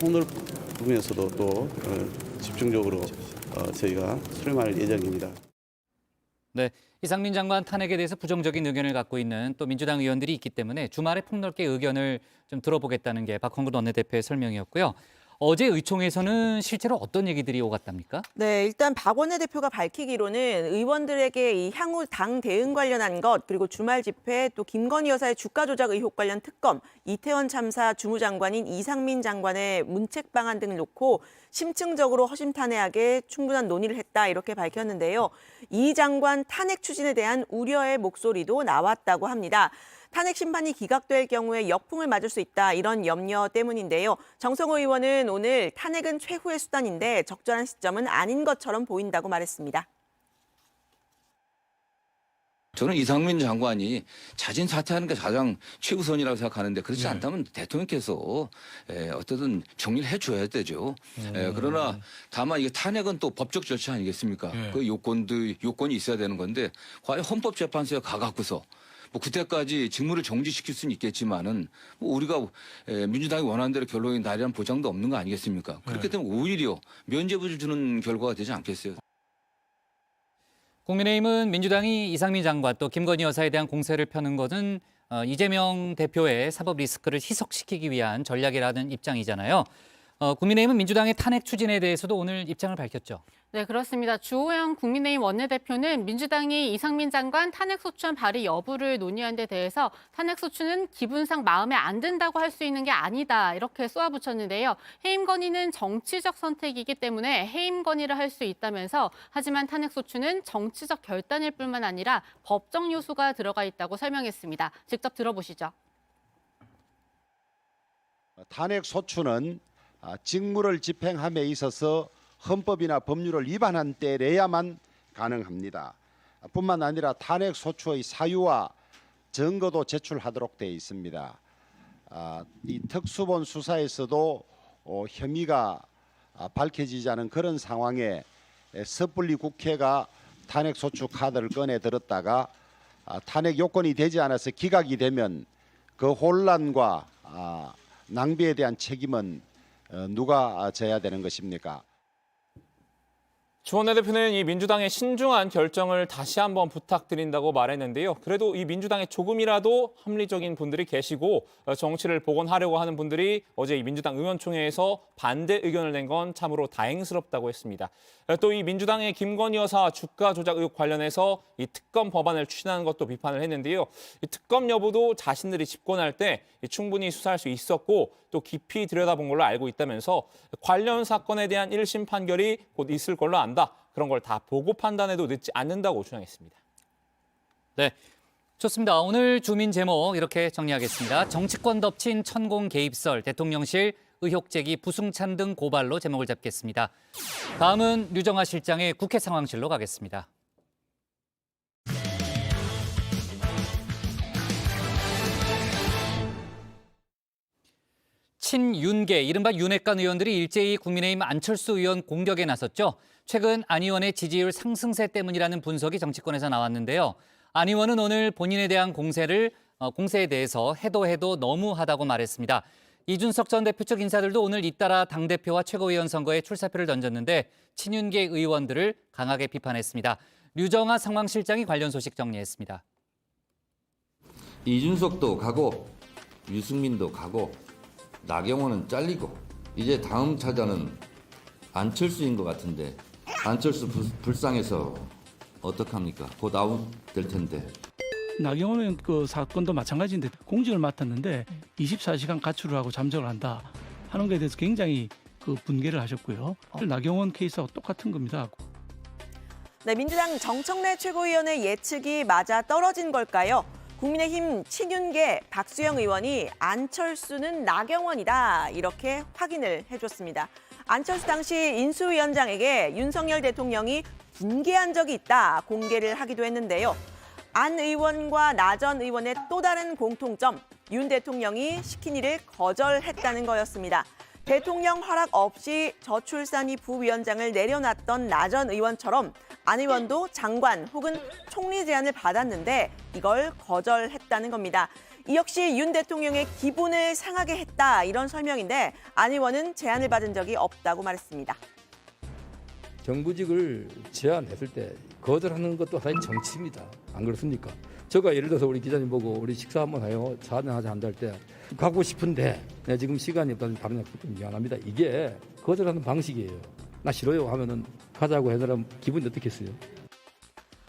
폭넓으면서도 또 집중적으로 저희가 수렴할 예정입니다. 네, 이상민 장관 탄핵에 대해서 부정적인 의견을 갖고 있는 또 민주당 의원들이 있기 때문에 주말에 폭넓게 의견을 좀 들어보겠다는 게 박홍근 원내대표의 설명이었고요. 어제 의총에서는 실제로 어떤 얘기들이 오갔답니까? 네, 일단 박 원내대표가 밝히기로는 의원들에게 이 향후 당 대응 관련한 것, 그리고 주말 집회, 또 김건희 여사의 주가 조작 의혹 관련 특검, 이태원 참사 주무장관인 이상민 장관의 문책 방안 등을 놓고 심층적으로 허심탄회하게 충분한 논의를 했다, 이렇게 밝혔는데요. 이 장관 탄핵 추진에 대한 우려의 목소리도 나왔다고 합니다. 탄핵 심판이 기각될 경우에 역풍을 맞을 수 있다, 이런 염려 때문인데요. 정성호 의원은 오늘 탄핵은 최후의 수단인데 적절한 시점은 아닌 것처럼 보인다고 말했습니다. 저는 이상민 장관이 자진 사퇴하는 게 가장 최우선이라고 생각하는데 그렇지 않다면 대통령께서 어떻든 정리를 해줘야 되죠. 그러나 다만 이게 탄핵은 또 법적 절차 아니겠습니까? 그 요건이 있어야 되는 건데 과연 헌법재판소에 가갖고서 그때까지 직무를 정지시킬 수는 있겠지만은 우리가 민주당이 원하는 대로 결론이 나리라는 보장도 없는 거 아니겠습니까? 그렇기 때문에 오히려 면죄부를 주는 결과가 되지 않겠어요. 국민의힘은 민주당이 이상민 장관 또 김건희 여사에 대한 공세를 펴는 것은 이재명 대표의 사법 리스크를 희석시키기 위한 전략이라는 입장이잖아요. 국민의힘은 민주당의 탄핵 추진에 대해서도 오늘 입장을 밝혔죠. 네, 그렇습니다. 주호영 국민의힘 원내대표는 민주당이 이상민 장관 탄핵소추안 발의 여부를 논의한 데 대해서 탄핵소추는 기분상 마음에 안 든다고 할 수 있는 게 아니다, 이렇게 쏘아붙였는데요. 해임 건의는 정치적 선택이기 때문에 해임 건의를 할 수 있다면서 하지만 탄핵소추는 정치적 결단일 뿐만 아니라 법적 요소가 들어가 있다고 설명했습니다. 직접 들어보시죠. 탄핵소추는 직무를 집행함에 있어서 헌법이나 법률을 위반한 때래야만 가능합니다. 뿐만 아니라 탄핵소추의 사유와 증거도 제출하도록 되어 있습니다. 이 특수본 수사에서도 혐의가 밝혀지지 않은 그런 상황에 섣불리 국회가 탄핵소추 카드를 꺼내 들었다가 탄핵 요건이 되지 않아서 기각이 되면 그 혼란과 낭비에 대한 책임은 누가 져야 되는 것입니까? 주 원내대표는 이 민주당의 신중한 결정을 다시 한번 부탁드린다고 말했는데요. 그래도 이 민주당에 조금이라도 합리적인 분들이 계시고 정치를 복원하려고 하는 분들이 어제 이 민주당 의원총회에서 반대 의견을 낸 건 참으로 다행스럽다고 했습니다. 또 이 민주당의 김건희 여사 주가 조작 의혹 관련해서 이 특검 법안을 추진하는 것도 비판을 했는데요. 이 특검 여부도 자신들이 집권할 때 충분히 수사할 수 있었고 또 깊이 들여다본 걸로 알고 있다면서 관련 사건에 대한 1심 판결이 곧 있을 걸로 안다. 그런 걸 다 보고 판단해도 늦지 않는다고 주장했습니다. 네, 좋습니다. 오늘 주민 제목 이렇게 정리하겠습니다. 정치권 덮친 천공 개입설, 대통령실 의혹 제기, 부승찬 등 고발로 제목을 잡겠습니다. 다음은 류정아 실장의 국회 상황실로 가겠습니다. 친윤계, 이른바 윤핵관 의원들이 일제히 국민의힘 안철수 의원 공격에 나섰죠. 최근 안 의원의 지지율 상승세 때문이라는 분석이 정치권에서 나왔는데요. 안 의원은 오늘 본인에 대한 공세에 대해서 해도 너무하다고 말했습니다. 이준석 전 대표 측 인사들도 오늘 잇따라 당대표와 최고위원 선거에 출사표를 던졌는데 친윤계 의원들을 강하게 비판했습니다. 류정아 상황실장이 관련 소식 정리했습니다. 이준석도 가고 유승민도 가고 나경원은 잘리고 이제 다음 타자는 안철수인 것 같은데 안철수 불쌍해서 어떡합니까? 곧 아웃 될 텐데. 나경원 그 사건도 마찬가지인데 공직을 맡았는데 24시간 가출을 하고 잠적을 한다 하는 것에 대해서 굉장히 그 분개를 하셨고요. 나경원 케이스하고 똑같은 겁니다. 네, 민주당 정청래 최고위원의 예측이 맞아 떨어진 걸까요? 국민의힘 친윤계 박수영 의원이 안철수는 나경원이다 이렇게 확인을 해줬습니다. 안철수 당시 인수위원장에게 윤석열 대통령이 분개한 적이 있다 공개를 하기도 했는데요. 안 의원과 나 전 의원의 또 다른 공통점, 윤 대통령이 시킨 일을 거절했다는 거였습니다. 대통령 허락 없이 저출산위 부위원장을 내려놨던 나 전 의원처럼 안 의원도 장관 혹은 총리 제안을 받았는데 이걸 거절했다는 겁니다. 이 역시 윤 대통령의 기분을 상하게 했다 이런 설명인데 안 의원은 제안을 받은 적이 없다고 말했습니다. 정부직을 제안했을 때 거절하는 것도 하나의 정치입니다. 안 그렇습니까? 제가 예를 들어서 우리 기자님 보고 우리 식사 한번 해요. 차한잔 한다 할 때 가고 싶은데 내가 지금 시간이 없다는 다른 약속 좀 미안합니다. 이게 거절하는 방식이에요. 나 싫어요 하면은 가자고 해서는 기분이 어떻겠어요?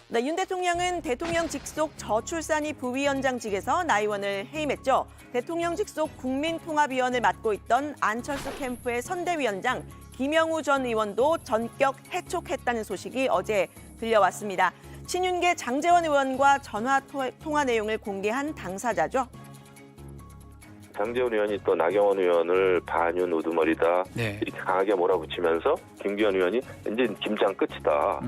네, 윤 대통령은 대통령 직속 저출산위 부위원장직에서 나 의원을 해임했죠. 대통령 직속 국민통합위원을 맡고 있던 안철수 캠프의 선대위원장 김영우 전 의원도 전격 해촉했다는 소식이 어제 들려왔습니다. 친윤계 장제원 의원과 전화 통화 내용을 공개한 당사자죠. 장제원 의원이 또 나경원 의원을 반윤 우두머리다 이렇게 강하게 몰아붙이면서 김기현 의원이 이제 김장 끝이다.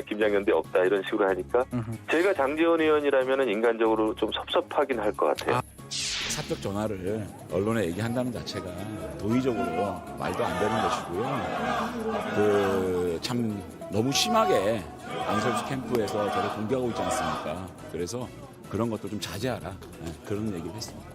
김장연대 없다 이런 식으로 하니까 제가 장제원 의원이라면 인간적으로 좀 섭섭하긴 할 것 같아요. 사적 전화를 언론에 얘기한다는 자체가 도의적으로 말도 안 되는 것이고요. 참 너무 심하게 안철수 캠프에서 저를 공격하고 있지 않습니까? 그래서 그런 것도 좀 자제하라 그런 얘기를 했습니다.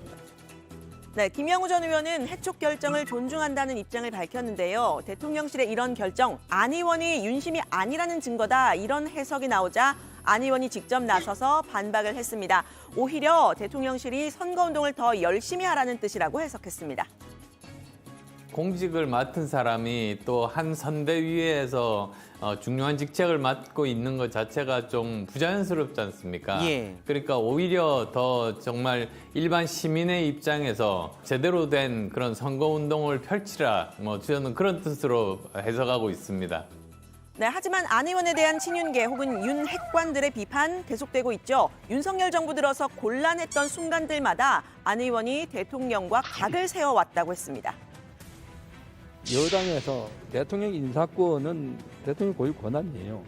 네, 김영우 전 의원은 해촉 결정을 존중한다는 입장을 밝혔는데요. 대통령실의 이런 결정, 안 의원이 윤심이 아니라는 증거다 이런 해석이 나오자 안 의원이 직접 나서서 반박을 했습니다. 오히려 대통령실이 선거운동을 더 열심히 하라는 뜻이라고 해석했습니다. 공직을 맡은 사람이 또 한 선대위에서 중요한 직책을 맡고 있는 것 자체가 좀 부자연스럽지 않습니까? 그러니까 오히려 더 정말 일반 시민의 입장에서 제대로 된 그런 선거운동을 펼치라, 저는 그런 뜻으로 해석하고 있습니다. 네, 하지만 안 의원에 대한 친윤계 혹은 윤 핵관들의 비판 계속되고 있죠. 윤석열 정부 들어서 곤란했던 순간들마다 안 의원이 대통령과 각을 세워왔다고 했습니다. 여당에서 대통령 인사권은 대통령 고유 권한이에요.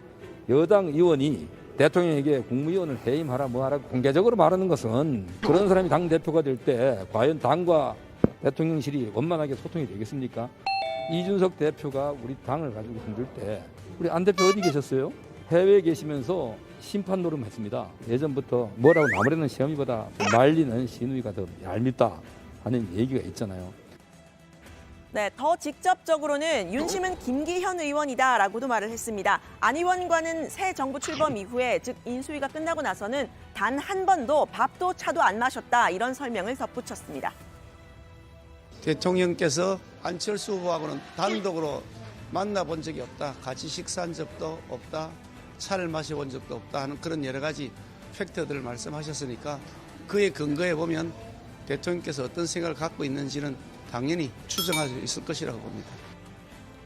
여당 의원이 대통령에게 국무위원을 해임하라 뭐하라 공개적으로 말하는 것은 그런 사람이 당대표가 될 때 과연 당과 대통령실이 원만하게 소통이 되겠습니까? 이준석 대표가 우리 당을 가지고 흔들 때 우리 안 대표 어디 계셨어요? 해외에 계시면서 심판 노름했습니다. 예전부터 뭐라고 나무라는 시험이보다 말리는 시누이가 더 얄밉다 하는 얘기가 있잖아요. 네, 더 직접적으로는 윤심은 김기현 의원이다라고도 말을 했습니다. 안 의원과는 새 정부 출범 이후에 즉 인수위가 끝나고 나서는 단 한 번도 밥도 차도 안 마셨다 이런 설명을 덧붙였습니다. 대통령께서 안철수 후보하고는 단독으로 만나본 적이 없다. 같이 식사한 적도 없다. 차를 마셔본 적도 없다 하는 그런 여러 가지 팩터들을 말씀하셨으니까 그에 근거해 보면 대통령께서 어떤 생각을 갖고 있는지는 당연히 추정할 수 있을 것이라고 봅니다.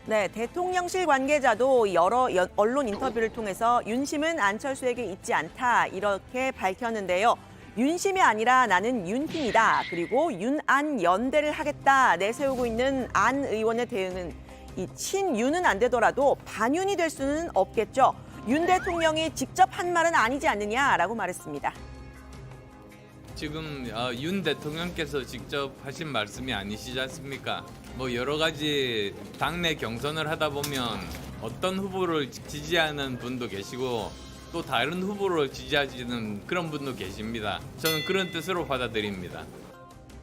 네, 대통령실 관계자도 여러 언론 인터뷰를 통해서 윤심은 안철수에게 있지 않다 이렇게 밝혔는데요. 윤심이 아니라 나는 윤힘이다. 그리고 윤안 연대를 하겠다 내세우고 있는 안 의원의 대응은 이 친윤은 안 되더라도 반윤이 될 수는 없겠죠. 윤 대통령이 직접 한 말은 아니지 않느냐라고 말했습니다. 지금 윤 대통령께서 직접 하신 말씀이 아니시지 않습니까? 여러 가지 당내 경선을 하다 보면 어떤 후보를 지지하는 분도 계시고 또 다른 후보를 지지하시는 그런 분도 계십니다. 저는 그런 뜻으로 받아들입니다.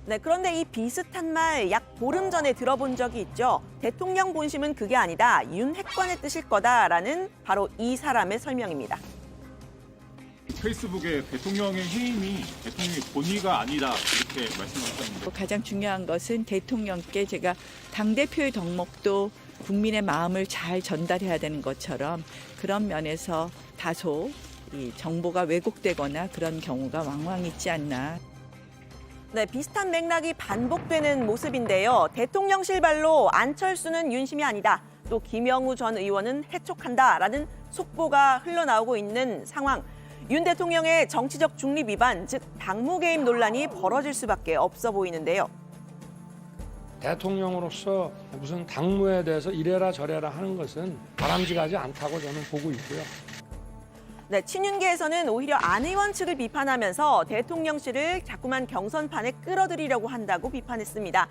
네, 그런데 이 비슷한 말 약 보름 전에 들어본 적이 있죠. 대통령 본심은 그게 아니다. 윤 핵관의 뜻일 거다라는 바로 이 사람의 설명입니다. 페이스북에 대통령의 해임이 대통령의 본의가 아니다 이렇게 말씀하셨는데 가장 중요한 것은 대통령께 제가 당대표의 덕목도 국민의 마음을 잘 전달해야 되는 것처럼 그런 면에서 다소 이 정보가 왜곡되거나 그런 경우가 왕왕 있지 않나. 네, 비슷한 맥락이 반복되는 모습인데요. 대통령실 발로 안철수는 윤심이 아니다. 또 김영우 전 의원은 해촉한다라는 속보가 흘러나오고 있는 상황. 윤 대통령의 정치적 중립 위반, 즉 당무 개입 논란이 벌어질 수밖에 없어 보이는데요. 대통령으로서 무슨 당무에 대해서 이래라 저래라 하는 것은 바람직하지 않다고 저는 보고 있고요. 네, 친윤계에서는 오히려 안 의원 측을 비판하면서 대통령실을 자꾸만 경선판에 끌어들이려고 한다고 비판했습니다.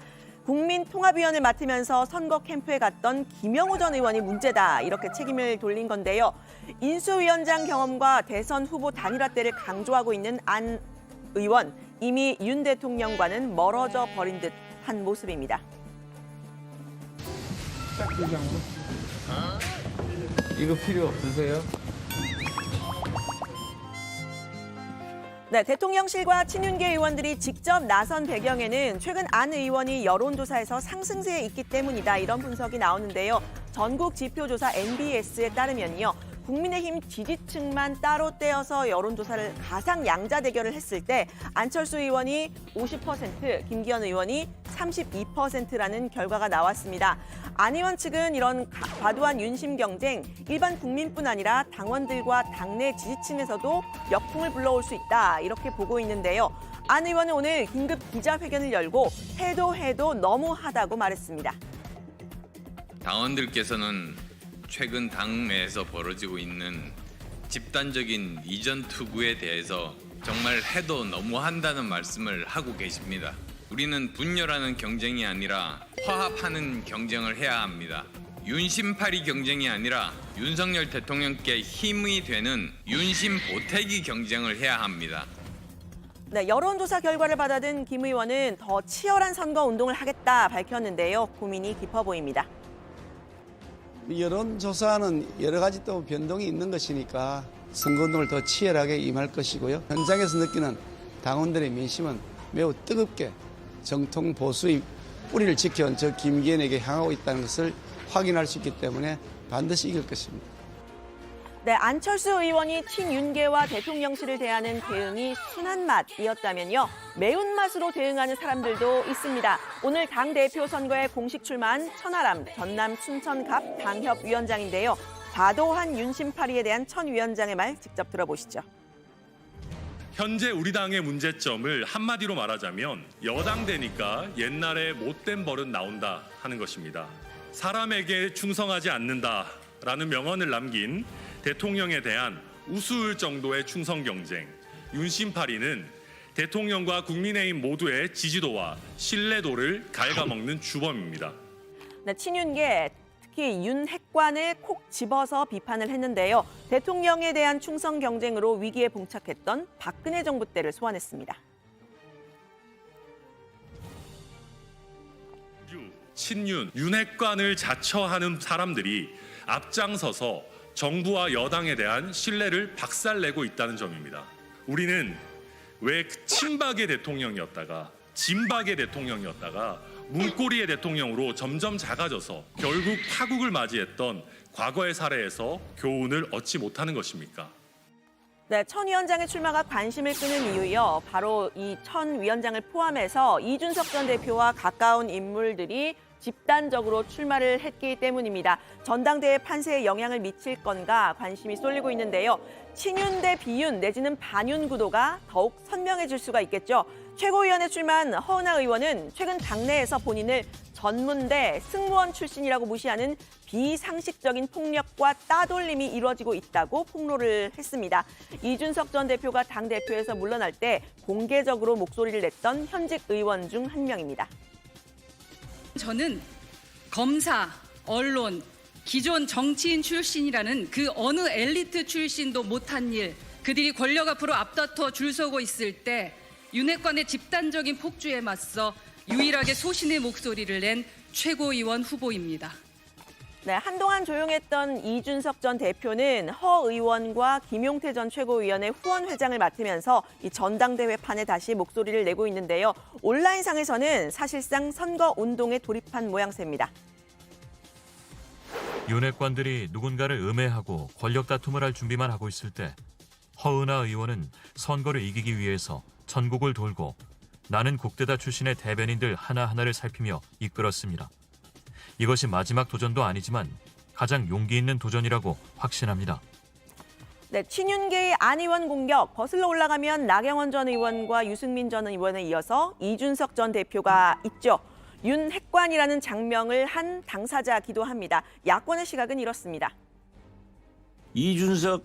국민통합위원을 맡으면서 선거 캠프에 갔던 김영우 전 의원이 문제다, 이렇게 책임을 돌린 건데요. 인수위원장 경험과 대선 후보 단일화 때를 강조하고 있는 안 의원, 이미 윤 대통령과는 멀어져 버린 듯한 모습입니다. 이거 필요 없으세요? 네, 대통령실과 친윤계 의원들이 직접 나선 배경에는 최근 안 의원이 여론조사에서 상승세에 있기 때문이다, 이런 분석이 나오는데요. 전국 지표조사 NBS에 따르면요, 국민의힘 지지층만 따로 떼어서 여론조사를 가상 양자 대결을 했을 때 안철수 의원이 50%, 김기현 의원이 32%라는 결과가 나왔습니다. 안 의원 측은 이런 과도한 윤심 경쟁, 일반 국민뿐 아니라 당원들과 당내 지지층에서도 역풍을 불러올 수 있다, 이렇게 보고 있는데요. 안 의원은 오늘 긴급 기자회견을 열고 해도 너무하다고 말했습니다. 당원들께서는 최근 당내에서 벌어지고 있는 집단적인 이전 투구에 대해서 정말 해도 너무한다는 말씀을 하고 계십니다. 우리는 분열하는 경쟁이 아니라 화합하는 경쟁을 해야 합니다. 윤심팔이 경쟁이 아니라 윤석열 대통령께 힘이 되는 윤심 보태기 경쟁을 해야 합니다. 네, 여론조사 결과를 받아든 김 의원은 더 치열한 선거운동을 하겠다 밝혔는데요. 고민이 깊어 보입니다. 여론조사는 여러 가지 또 변동이 있는 것이니까 선거운동을 더 치열하게 임할 것이고요. 현장에서 느끼는 당원들의 민심은 매우 뜨겁게 정통 보수의 뿌리를 지켜온 저 김기현에게 향하고 있다는 것을 확인할 수 있기 때문에 반드시 이길 것입니다. 네, 안철수 의원이 친윤계와 대통령실을 대하는 대응이 순한 맛이었다면요, 매운맛으로 대응하는 사람들도 있습니다. 오늘 당대표 선거에 공식 출마한 천하람 전남 춘천갑 당협위원장인데요. 과도한 윤심팔이에 대한 천 위원장의 말 직접 들어보시죠. 현재 우리 당의 문제점을 한마디로 말하자면 여당 되니까 옛날에 못된 버릇 나온다 하는 것입니다. 사람에게 충성하지 않는다라는 명언을 남긴 대통령에 대한 우스울 정도의 충성 경쟁, 윤심팔이는 대통령과 국민의힘 모두의 지지도와 신뢰도를 갉아먹는 주범입니다. 네, 친윤계, 특히 윤 핵관을 콕 집어서 비판을 했는데요. 대통령에 대한 충성 경쟁으로 위기에 봉착했던 박근혜 정부 때를 소환했습니다. 친윤, 윤핵관을 자처하는 사람들이 앞장서서 정부와 여당에 대한 신뢰를 박살내고 있다는 점입니다. 우리는 왜 친박의 대통령이었다가 진박의 대통령이었다가 문고리의 대통령으로 점점 작아져서 결국 파국을 맞이했던 과거의 사례에서 교훈을 얻지 못하는 것입니까? 네, 천 위원장의 출마가 관심을 끄는 이유요, 바로 이 천 위원장을 포함해서 이준석 전 대표와 가까운 인물들이 집단적으로 출마를 했기 때문입니다. 전당대회 판세에 영향을 미칠 건가 관심이 쏠리고 있는데요. 친윤 대 비윤 내지는 반윤 구도가 더욱 선명해질 수가 있겠죠. 최고위원에 출마한 허은하 의원은 최근 당내에서 본인을 전문대 승무원 출신이라고 무시하는 비상식적인 폭력과 따돌림이 이루어지고 있다고 폭로를 했습니다. 이준석 전 대표가 당대표에서 물러날 때 공개적으로 목소리를 냈던 현직 의원 중 한 명입니다. 저는 검사, 언론, 기존 정치인 출신이라는 그 어느 엘리트 출신도 못한 일, 그들이 권력 앞으로 앞다퉈 줄 서고 있을 때 윤핵관의 집단적인 폭주에 맞서 유일하게 소신의 목소리를 낸 최고위원 후보입니다. 네, 한동안 조용했던 이준석 전 대표는 허 의원과 김용태 전 최고위원의 후원회장을 맡으면서 이 전당대회판에 다시 목소리를 내고 있는데요. 온라인상에서는 사실상 선거운동에 돌입한 모양새입니다. 윤핵관들이 누군가를 음해하고 권력 다툼을 할 준비만 하고 있을 때 허은하 의원은 선거를 이기기 위해서 전국을 돌고 나는 국대다 출신의 대변인들 하나하나를 살피며 이끌었습니다. 이것이 마지막 도전도 아니지만 가장 용기 있는 도전이라고 확신합니다. 네, 친윤계의 안 의원 공격, 거슬러 올라가면 나경원 전 의원과 유승민 전 의원에 이어서 이준석 전 대표가 있죠. 윤핵관이라는 장명을 한 당사자기도 합니다. 야권의 시각은 이렇습니다. 이준석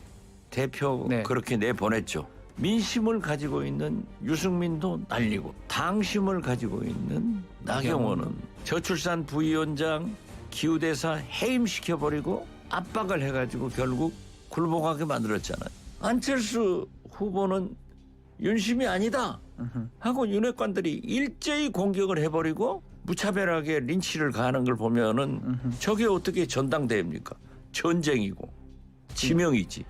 대표 그렇게 내보냈죠. 민심을 가지고 있는 유승민도 날리고 당심을 가지고 있는 나경원은 저출산 부위원장 기후대사 해임시켜버리고 압박을 해가지고 결국 굴복하게 만들었잖아요. 안철수 후보는 윤심이 아니다 하고 윤핵관들이 일제히 공격을 해버리고 무차별하게 린치를 가하는 걸 보면은 저게 어떻게 전당대회입니까? 전쟁이고 지명이지.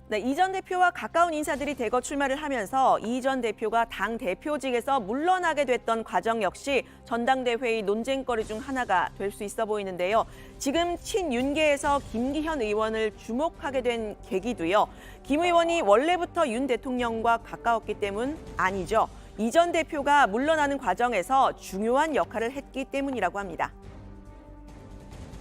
네, 이 전 대표와 가까운 인사들이 대거 출마를 하면서 이 전 대표가 당 대표직에서 물러나게 됐던 과정 역시 전당대회의 논쟁거리 중 하나가 될 수 있어 보이는데요. 지금 친윤계에서 김기현 의원을 주목하게 된 계기도요. 김 의원이 원래부터 윤 대통령과 가까웠기 때문 아니죠. 이 전 대표가 물러나는 과정에서 중요한 역할을 했기 때문이라고 합니다.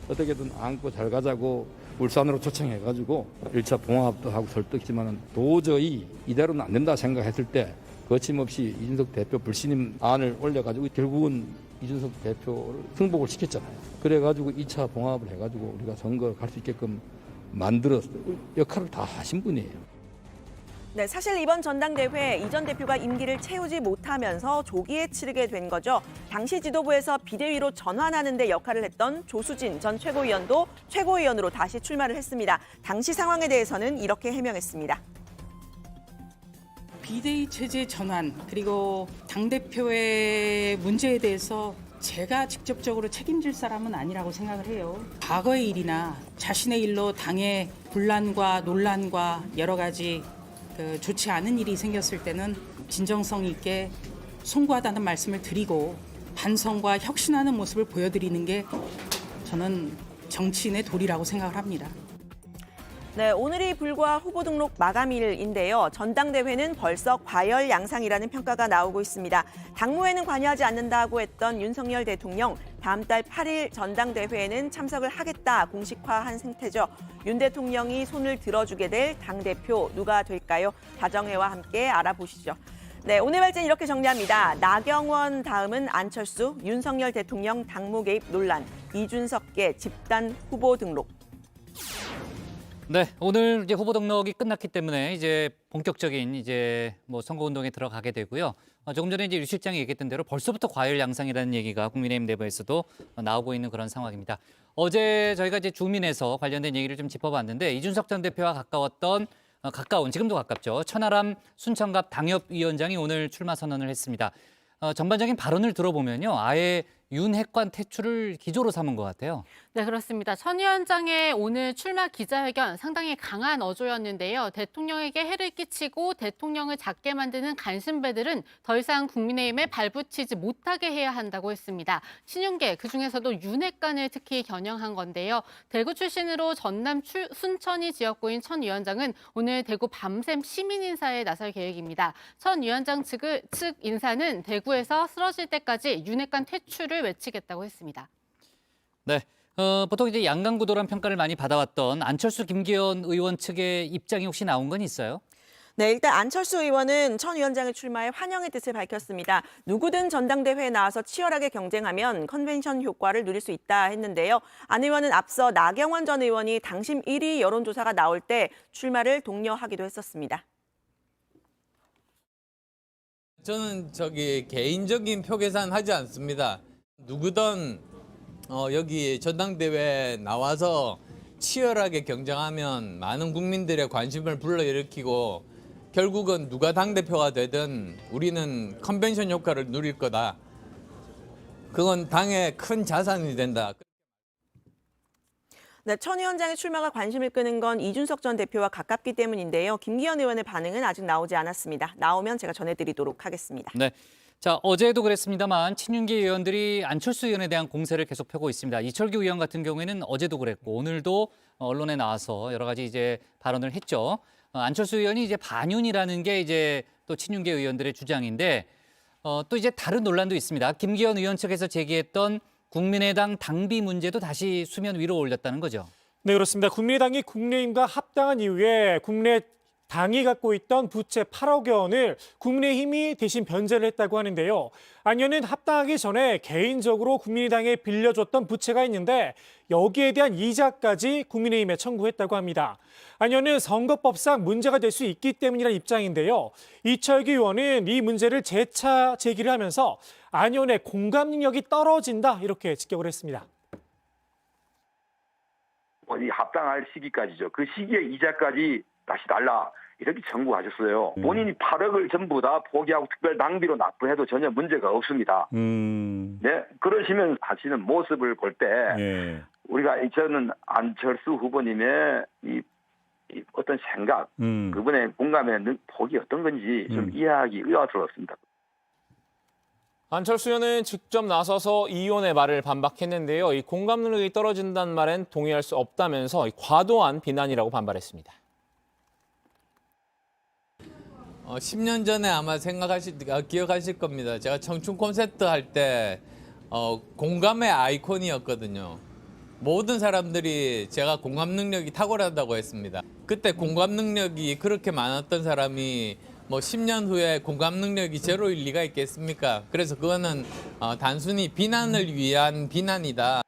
어떻게든 안고 잘 가자고 울산으로 초청해가지고 1차 봉합도 하고 설득했지만 도저히 이대로는 안 된다 생각했을 때 거침없이 이준석 대표 불신임 안을 올려가지고 결국은 이준석 대표를 승복을 시켰잖아요. 그래가지고 2차 봉합을 해가지고 우리가 선거 갈 수 있게끔 만들어서 역할을 다 하신 분이에요. 네, 사실 이번 전당대회 이 전 대표가 임기를 채우지 못하면서 조기에 치르게 된 거죠. 당시 지도부에서 비대위로 전환하는 데 역할을 했던 조수진 전 최고위원도 최고위원으로 다시 출마를 했습니다. 당시 상황에 대해서는 이렇게 해명했습니다. 비대위 체제 전환 그리고 당대표의 문제에 대해서 제가 직접적으로 책임질 사람은 아니라고 생각을 해요. 과거의 일이나 자신의 일로 당의 분란과 논란과 여러 가지 좋지 않은 일이 생겼을 때는 진정성 있게 송구하다는 말씀을 드리고 반성과 혁신하는 모습을 보여드리는 게 저는 정치인의 도리라고 생각을 합니다. 네, 오늘이 불과 후보 등록 마감일인데요. 전당대회는 벌써 과열 양상이라는 평가가 나오고 있습니다. 당무에는 관여하지 않는다고 했던 윤석열 대통령, 다음 달 8일 전당대회에는 참석을 하겠다 공식화한 상태죠. 윤 대통령이 손을 들어주게 될 당대표 누가 될까요? 다정회와 함께 알아보시죠. 네, 오늘 발제는 이렇게 정리합니다. 나경원 다음은 안철수, 윤석열 대통령 당무 개입 논란, 이준석계 집단 후보 등록. 네, 오늘 이제 후보 등록이 끝났기 때문에 이제 본격적인 선거 운동에 들어가게 되고요. 조금 전에 이제 유 실장이 얘기했던 대로 벌써부터 과열 양상이라는 얘기가 국민의힘 내부에서도 나오고 있는 그런 상황입니다. 어제 저희가 이제 주민에서 관련된 얘기를 좀 짚어봤는데 이준석 전 대표와 가까운 지금도 가깝죠. 천하람 순천갑 당협위원장이 오늘 출마 선언을 했습니다. 전반적인 발언을 들어보면요, 아예 윤핵관 퇴출을 기조로 삼은 것 같아요. 네, 그렇습니다. 천 위원장의 오늘 출마 기자회견 상당히 강한 어조였는데요. 대통령에게 해를 끼치고 대통령을 작게 만드는 간신배들은 더 이상 국민의힘에 발붙이지 못하게 해야 한다고 했습니다. 친윤계, 그중에서도 윤핵관을 특히 겨냥한 건데요. 대구 출신으로 전남 순천이 지역구인 천 위원장은 오늘 대구 밤샘 시민 인사에 나설 계획입니다. 천 위원장 측 인사는 대구에서 쓰러질 때까지 윤핵관 퇴출을 외치겠다고 했습니다. 네, 보통 이제 양강구도란 평가를 많이 받아왔던 안철수, 김기현 의원 측의 입장이 혹시 나온 건 있어요? 네, 일단 안철수 의원은 천 위원장의 출마에 환영의 뜻을 밝혔습니다. 누구든 전당대회에 나와서 치열하게 경쟁하면 컨벤션 효과를 누릴 수 있다 했는데요. 안 의원은 앞서 나경원 전 의원이 당심 1위 여론조사가 나올 때 출마를 독려하기도 했었습니다. 저는 개인적인 표 계산하지 않습니다. 누구든 여기 전당대회에 나와서 치열하게 경쟁하면 많은 국민들의 관심을 불러일으키고 결국은 누가 당대표가 되든 우리는 컨벤션 효과를 누릴 거다. 그건 당의 큰 자산이 된다. 네, 천 위원장의 출마가 관심을 끄는 건 이준석 전 대표와 가깝기 때문인데요. 김기현 의원의 반응은 아직 나오지 않았습니다. 나오면 제가 전해드리도록 하겠습니다. 네, 자, 어제도 그랬습니다만 친윤계 의원들이 안철수 의원에 대한 공세를 계속 펴고 있습니다. 이철규 의원 같은 경우에는 어제도 그랬고 오늘도 언론에 나와서 여러 가지 이제 발언을 했죠. 안철수 의원이 이제 반윤이라는 게 이제 또 친윤계 의원들의 주장인데 또 이제 다른 논란도 있습니다. 김기현 의원 측에서 제기했던 국민의당 당비 문제도 다시 수면 위로 올렸다는 거죠. 네, 그렇습니다. 국민의당이 국민의힘과 합당한 이후에 국민의당이 갖고 있던 부채 8억 원을 국민의힘이 대신 변제를 했다고 하는데요. 안 의원은 합당하기 전에 개인적으로 국민의당에 빌려줬던 부채가 있는데 여기에 대한 이자까지 국민의힘에 청구했다고 합니다. 안 의원은 선거법상 문제가 될 수 있기 때문이라는 입장인데요. 이철규 의원은 이 문제를 재차 제기를 하면서 안 의원의 공감 능력이 떨어진다 이렇게 직격을 했습니다. 이 합당할 시기까지죠. 그 시기에 이자까지 다시 달라 이렇게 청구하셨어요. 본인이 8억을 전부 다 포기하고 특별 당비로 납부해도 전혀 문제가 없습니다. 네, 그러시면 하시는 모습을 볼 때 우리가 저는 안철수 후보님의 이 어떤 생각, 그분의 공감의 폭이 어떤 건지 좀 이해하기 의아스럽습니다. 안철수 의원은 직접 나서서 이 의원의 말을 반박했는데요. 이 공감 능력이 떨어진다는 말엔 동의할 수 없다면서 과도한 비난이라고 반발했습니다. 10년 전에 아마 기억하실 겁니다. 제가 청춘 콘서트 할 때 공감의 아이콘이었거든요. 모든 사람들이 제가 공감 능력이 탁월하다고 했습니다. 그때 공감 능력이 그렇게 많았던 사람이 10년 후에 공감 능력이 제로일 리가 있겠습니까? 그래서 그거는 단순히 비난을 위한 비난이다.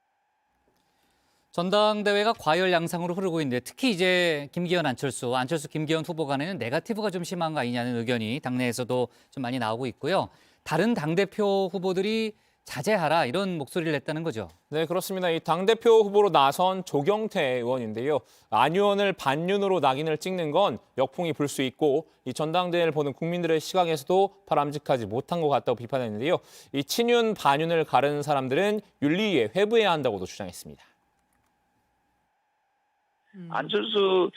전당대회가 과열 양상으로 흐르고 있는데 특히 이제 김기현 안철수 김기현 후보 간에는 네거티브가 좀 심한 거 아니냐는 의견이 당내에서도 좀 많이 나오고 있고요. 다른 당대표 후보들이 자제하라 이런 목소리를 냈다는 거죠. 네, 그렇습니다. 이 당대표 후보로 나선 조경태 의원인데요. 안 의원을 반윤으로 낙인을 찍는 건 역풍이 불 수 있고 이 전당대회를 보는 국민들의 시각에서도 바람직하지 못한 것 같다고 비판했는데요. 이 친윤, 반윤을 가르는 사람들은 윤리위에 회부해야 한다고도 주장했습니다. 안철수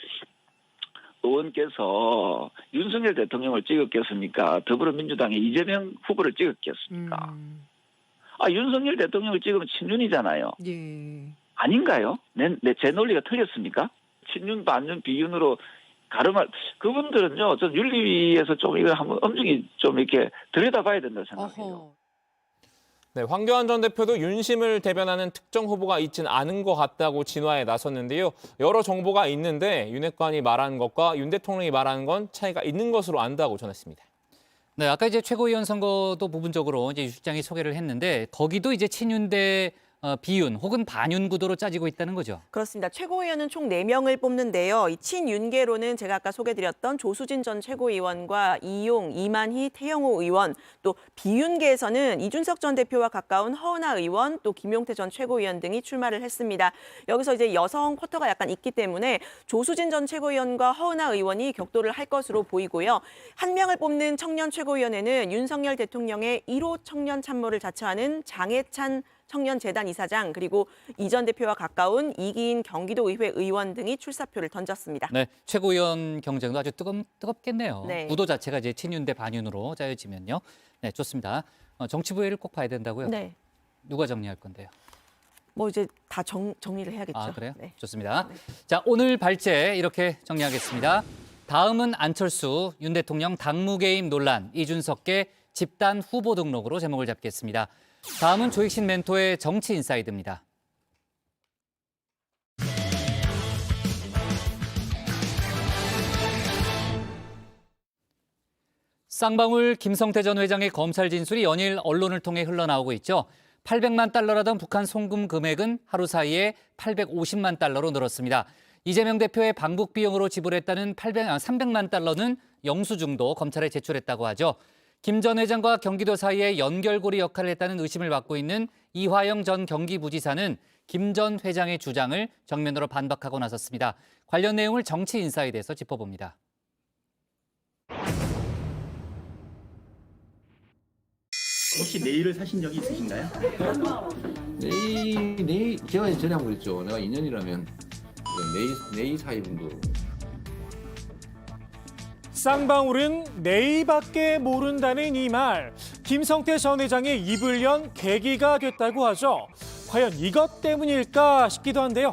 의원께서 윤석열 대통령을 찍었겠습니까? 더불어민주당의 이재명 후보를 찍었겠습니까? 윤석열 대통령을 찍으면 친윤이잖아요. 아닌가요? 제 논리가 틀렸습니까? 친윤, 반윤, 비윤으로 가름할 그분들은요. 전 윤리위에서 좀 이걸 한번 엄중히 좀 이렇게 들여다봐야 된다고 생각해요. 네, 황교안 전 대표도 윤심을 대변하는 특정 후보가 있진 않은 것 같다고 진화에 나섰는데요. 여러 정보가 있는데 윤핵관이 말하는 것과 윤 대통령이 말하는 건 차이가 있는 것으로 안다고 전했습니다. 네, 아까 이제 최고위원 선거도 부분적으로 이제 유 실장이 소개를 했는데 거기도 이제 친윤 대 비윤 혹은 반윤 구도로 짜지고 있다는 거죠. 그렇습니다. 최고위원은 총 4명을 뽑는데요. 이 친윤계로는 제가 아까 소개드렸던 조수진 전 최고위원과 이용, 이만희, 태영호 의원, 또 비윤계에서는 이준석 전 대표와 가까운 허은하 의원, 또 김용태 전 최고위원 등이 출마를 했습니다. 여기서 이제 여성 쿼터가 약간 있기 때문에 조수진 전 최고위원과 허은하 의원이 격돌을 할 것으로 보이고요. 한 명을 뽑는 청년 최고위원회는 윤석열 대통령의 1호 청년 참모를 자처하는 장해찬 청년재단 이사장 그리고 이 전 대표와 가까운 이기인 경기도의회 의원 등이 출사표를 던졌습니다. 네, 최고위원 경쟁도 아주 뜨겁겠네요. 네. 구도 자체가 이제 친윤 대 반윤으로 짜여지면요. 네, 좋습니다. 정치부회를 꼭 봐야 된다고요? 네. 누가 정리할 건데요? 이제 다 정리를 해야겠죠. 아, 그래요? 네. 좋습니다. 자, 오늘 발제 이렇게 정리하겠습니다. 다음은 안철수, 윤 대통령 당무개입 논란, 이준석계 집단 후보 등록으로 제목을 잡겠습니다. 다음은 조익신 멘토의 정치 인사이드입니다. 쌍방울 김성태 전 회장의 검찰 진술이 연일 언론을 통해 흘러나오고 있죠. 800만 달러라던 북한 송금 금액은 하루 사이에 850만 달러로 늘었습니다. 이재명 대표의 방북 비용으로 지불했다는 300만 달러는 영수증도 검찰에 제출했다고 하죠. 김 전 회장과 경기도 사이에 연결고리 역할을 했다는 의심을 받고 있는 이화영 전 경기부지사는 김 전 회장의 주장을 정면으로 반박하고 나섰습니다. 관련 내용을 정치 인사이드에서 짚어봅니다. 혹시 네일을 사신 적이 있으신가요? 네일 제가 전에 한번 그랬죠. 내가 2년이라면 네일 사입은 거. 쌍방울은 네일밖에 모른다는 이 말. 김성태 전 회장이 입을 연 계기가 됐다고 하죠. 과연 이것 때문일까 싶기도 한데요.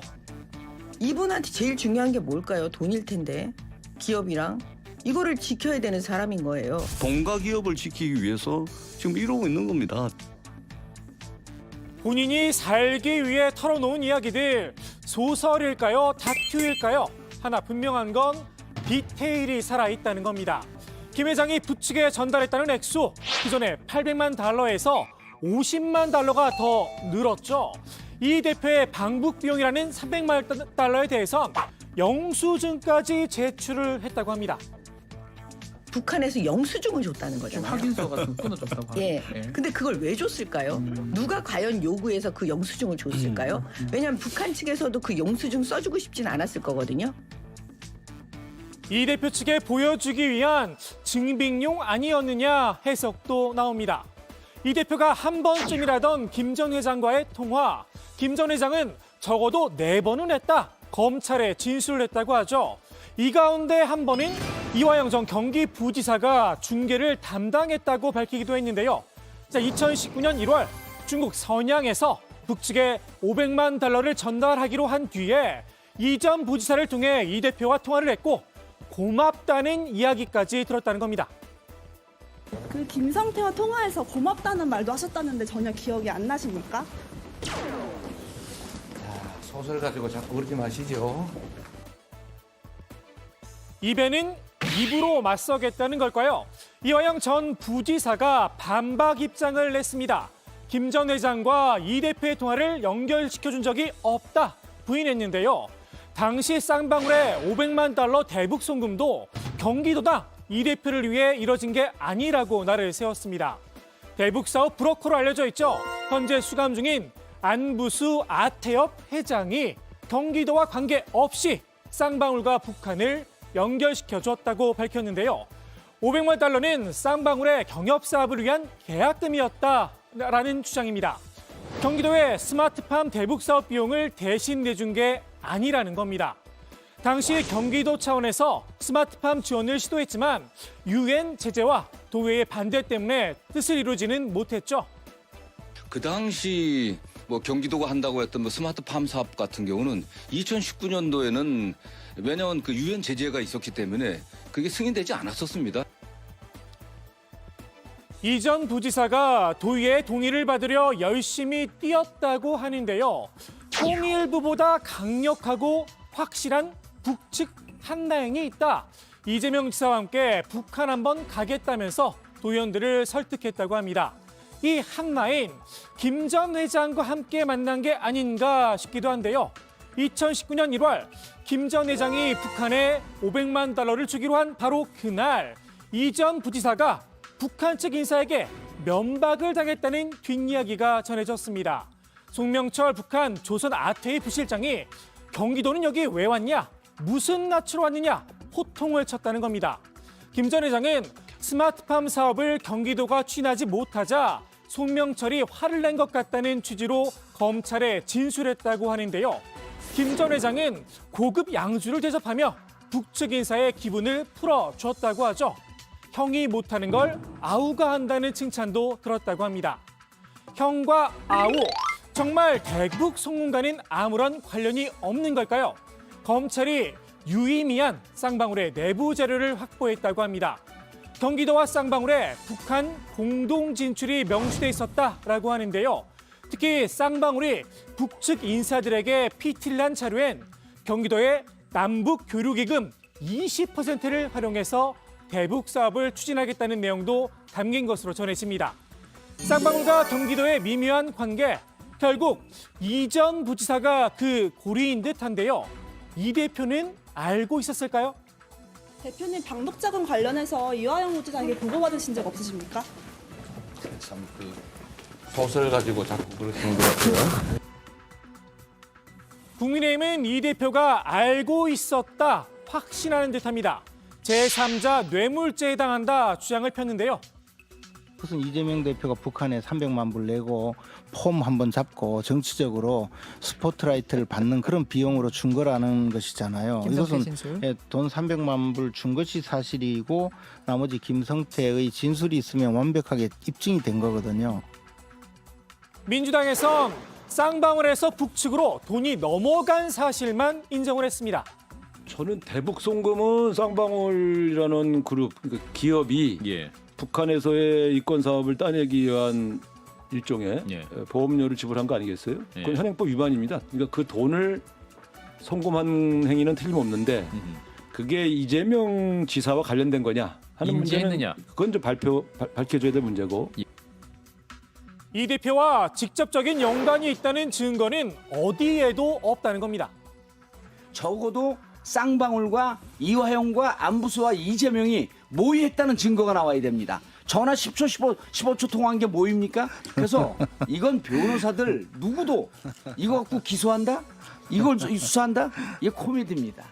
이분한테 제일 중요한 게 뭘까요? 돈일 텐데. 기업이랑. 이거를 지켜야 되는 사람인 거예요. 돈과 기업을 지키기 위해서 지금 이러고 있는 겁니다. 본인이 살기 위해 털어놓은 이야기들, 소설일까요? 다큐일까요? 하나 분명한 건 디테일이 살아있다는 겁니다. 김 회장이 부측에 전달했다는 액수, 기존에 800만 달러에서 50만 달러가 더 늘었죠. 이 대표의 방북 비용이라는 300만 달러에 대해선 영수증까지 제출을 했다고 합니다. 북한에서 영수증을 줬다는 거잖아요. 확인서 같은 거 끊어줬다고 하죠. 예. 근데 그걸 왜 줬을까요? 누가 과연 요구해서 그 영수증을 줬을까요? 왜냐하면 북한 측에서도 그 영수증 써주고 싶진 않았을 거거든요. 이 대표 측에 보여주기 위한 증빙용 아니었느냐 해석도 나옵니다. 이 대표가 한 번쯤이라던 김 전 회장과의 통화, 김 전 회장은 적어도 4번은 했다. 검찰에 진술을 했다고 하죠. 이 가운데 한 번은 이화영 전 경기부지사가 중계를 담당했다고 밝히기도 했는데요. 2019년 1월 중국 선양에서 북측에 500만 달러를 전달하기로 한 뒤에 이 전 부지사를 통해 이 대표와 통화를 했고 고맙다는 이야기까지 들었다는 겁니다. 그 김성태와 통화해서 고맙다는 말도 하셨다는데 전혀 기억이 안 나십니까? 소설 가지고 자꾸 그러지 마시죠. 입에는 입으로 맞서겠다는 걸까요? 이화영 전 부지사가 반박 입장을 냈습니다. 김 전 회장과 이 대표의 통화를 연결시켜준 적이 없다 부인했는데요. 당시 쌍방울의 500만 달러 대북 송금도 경기도당 이 대표를 위해 이뤄진 게 아니라고 날을 세웠습니다. 대북 사업 브로커로 알려져 있죠. 현재 수감 중인 안부수 아태엽 회장이 경기도와 관계없이 쌍방울과 북한을 연결시켜줬다고 밝혔는데요. 500만 달러는 쌍방울의 경협사업을 위한 계약금이었다라는 주장입니다. 경기도의 스마트팜 대북 사업 비용을 대신 내준 게 아니라는 겁니다. 당시 경기도 차원에서 스마트팜 지원을 시도했지만 유엔 제재와 도의회의 반대 때문에 뜻을 이루지는 못했죠. 그 당시 경기도가 한다고 했던 스마트팜 사업 같은 경우는 2019년도에는 매년 그 유엔 제재가 있었기 때문에 그게 승인되지 않았었습니다. 이 전 부지사가 도의회의 동의를 받으려 열심히 뛰었다고 하는데요. 통일부보다 강력하고 확실한 북측 한라인이 있다. 이재명 지사와 함께 북한 한번 가겠다면서 도의원들을 설득했다고 합니다. 이 한라인, 김 전 회장과 함께 만난 게 아닌가 싶기도 한데요. 2019년 1월 김 전 회장이 북한에 500만 달러를 주기로 한 바로 그날 이 전 부지사가 북한 측 인사에게 면박을 당했다는 뒷이야기가 전해졌습니다. 송명철 북한 조선 아태의 부실장이 경기도는 여기 왜 왔냐? 무슨 낯으로 왔느냐? 호통을 쳤다는 겁니다. 김 전 회장은 스마트팜 사업을 경기도가 추진하지 못하자 송명철이 화를 낸 것 같다는 취지로 검찰에 진술했다고 하는데요. 김 전 회장은 고급 양주를 대접하며 북측 인사의 기분을 풀어줬다고 하죠. 형이 못하는 걸 아우가 한다는 칭찬도 들었다고 합니다. 형과 아우, 정말 대북 송금과는 아무런 관련이 없는 걸까요? 검찰이 유의미한 쌍방울의 내부 자료를 확보했다고 합니다. 경기도와 쌍방울에 북한 공동 진출이 명시돼 있었다라고 하는데요. 특히 쌍방울이 북측 인사들에게 피티를 한 자료엔 경기도의 남북 교류기금 20%를 활용해서 대북 사업을 추진하겠다는 내용도 담긴 것으로 전해집니다. 쌍방울과 경기도의 미묘한 관계, 결국 이 전 부지사가 그 고리인 듯한데요. 이 대표는 알고 있었을까요? 대표님 방북자금 관련해서 이화영 부지사에게 보고받으신 적 없으십니까? 참 소설 가지고 자꾸 그러시는 것 같아요. 국민의힘은 이 대표가 알고 있었다 확신하는 듯합니다. 제3자 뇌물죄에 해당한다 주장을 폈는데요. 무슨 이재명 대표가 북한에 300만 불 내고 폼 한번 잡고 정치적으로 스포트라이트를 받는 그런 비용으로 준 거라는 것이잖아요. 이것은 돈 300만 불 준 것이 사실이고 나머지 김성태의 진술이 있으면 완벽하게 입증이 된 거거든요. 민주당에선 쌍방울에서 북측으로 돈이 넘어간 사실만 인정을 했습니다. 저는 대북송금은 쌍방울이라는 그룹, 그러니까 기업이 북한에서의 이권 사업을 따내기 위한 일종의 보험료를 지불한 거 아니겠어요? 그건 현행법 위반입니다. 그러니까 그 돈을 송금한 행위는 틀림없는데 그게 이재명 지사와 관련된 거냐 하는 문제는 그건 좀 밝혀줘야 될 문제고. 이 대표와 직접적인 연관이 있다는 증거는 어디에도 없다는 겁니다. 적어도 쌍방울과 이화영과 안부수와 이재명이 모의했다는 증거가 나와야 됩니다. 전화 10초, 15초 통화한 게 모입니까? 그래서 이건 변호사들 누구도 이거 갖고 기소한다? 이걸 수사한다? 이게 코미디입니다.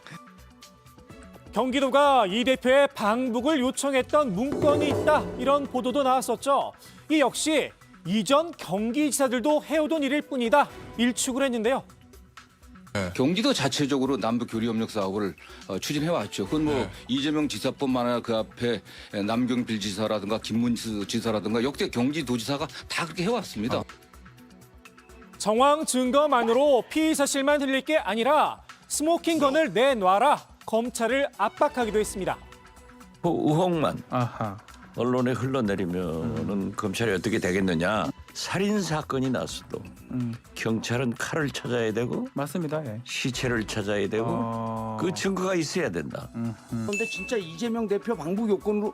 경기도가 이 대표의 방북을 요청했던 문건이 있다, 이런 보도도 나왔었죠. 이 역시 이전 경기지사들도 해오던 일일 뿐이다, 일축을 했는데요. 경기도 자체적으로 남북 교류 협력 사업을 추진해 왔죠. 그건 뭐 이재명 지사뿐만 아니라 그 앞에 남경필 지사라든가 김문수 지사라든가 역대 경기도지사가 다 그렇게 해왔습니다. 정황 증거만으로 피의 사실만 흘릴 게 아니라 스모킹건을 내놔라, 검찰을 압박하기도 했습니다. 그 의혹만 언론에 흘러내리면은 검찰이 어떻게 되겠느냐. 살인 사건이 났어도 경찰은 칼을 찾아야 되고 맞습니다. 시체를 찾아야 되고 그 증거가 있어야 된다. 그런데 진짜 이재명 대표 방북 요건으로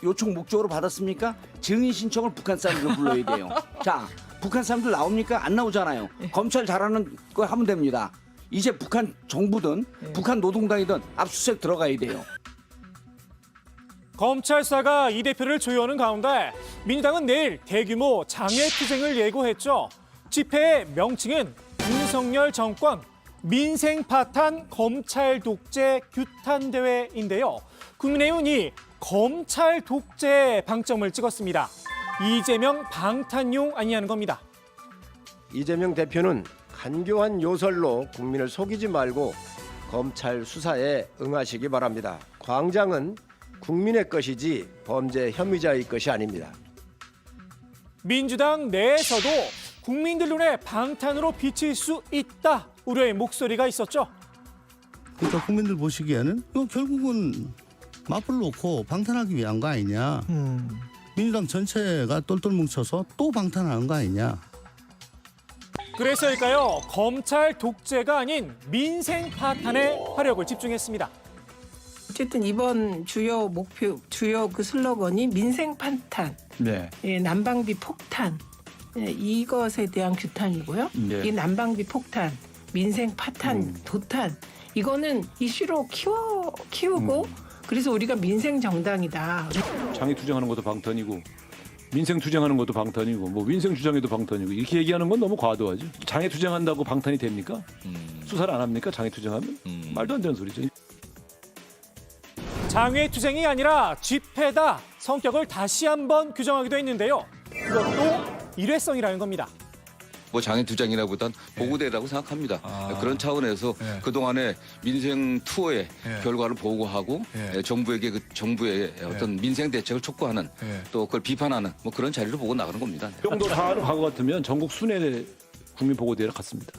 요청 목적으로 받았습니까? 증인 신청을 북한 사람들 불러야 돼요. 자, 북한 사람들 나옵니까? 안 나오잖아요. 검찰 잘하는 거 하면 됩니다. 이제 북한 정부든 북한 노동당이든 압수수색 들어가야 돼요. 검찰 수사가 이 대표를 조여오는 가운데 민주당은 내일 대규모 장외투쟁을 예고했죠. 집회의 명칭은 윤석열 정권 민생 파탄 검찰 독재 규탄 대회인데요. 국민의힘은 이 검찰 독재에 방점을 찍었습니다. 이재명 방탄용 아니냐는 겁니다. 이재명 대표는 간교한 요설로 국민을 속이지 말고 검찰 수사에 응하시기 바랍니다. 광장은 국민의 것이지 범죄 혐의자의 것이 아닙니다. 민주당 내에서도 국민들 눈에 방탄으로 비칠 수 있다, 우려의 목소리가 있었죠. 그러니까 국민들 보시기에는 이거 결국은 맞불 놓고 방탄하기 위한 거 아니냐. 민주당 전체가 똘똘 뭉쳐서 또 방탄하는 거 아니냐. 그래서일까요? 검찰 독재가 아닌 민생 파탄에 화력을 집중했습니다. 어쨌든 이번 주요 목표, 주요 그 슬로건이 민생 파탄, 난방비 폭탄, 이것에 대한 규탄이고요. 이 난방비 폭탄, 민생 파탄, 도탄, 이거는 이슈로 키우고 그래서 우리가 민생 정당이다. 장애 투쟁하는 것도 방탄이고 민생 투쟁하는 것도 방탄이고 뭐 민생 주장에도 방탄이고 이렇게 얘기하는 건 너무 과도하죠. 장애 투쟁한다고 방탄이 됩니까? 수사를 안 합니까? 장애 투쟁하면? 말도 안 되는 소리죠. 장외투쟁이 아니라 집회다, 성격을 다시 한번 규정하기도 했는데요. 그것도 일회성이라는 겁니다. 뭐 장애투쟁이라보단 보고대라고 생각합니다. 그런 차원에서 그동안의 민생 투어의 결과를 보고하고 정부에게 정부의 어떤 민생 대책을 촉구하는 또 그걸 비판하는 뭐 그런 자리를 보고 나가는 겁니다. 이 정도 사안을 과거 같으면 전국 순회 국민 보고대회를 갔습니다.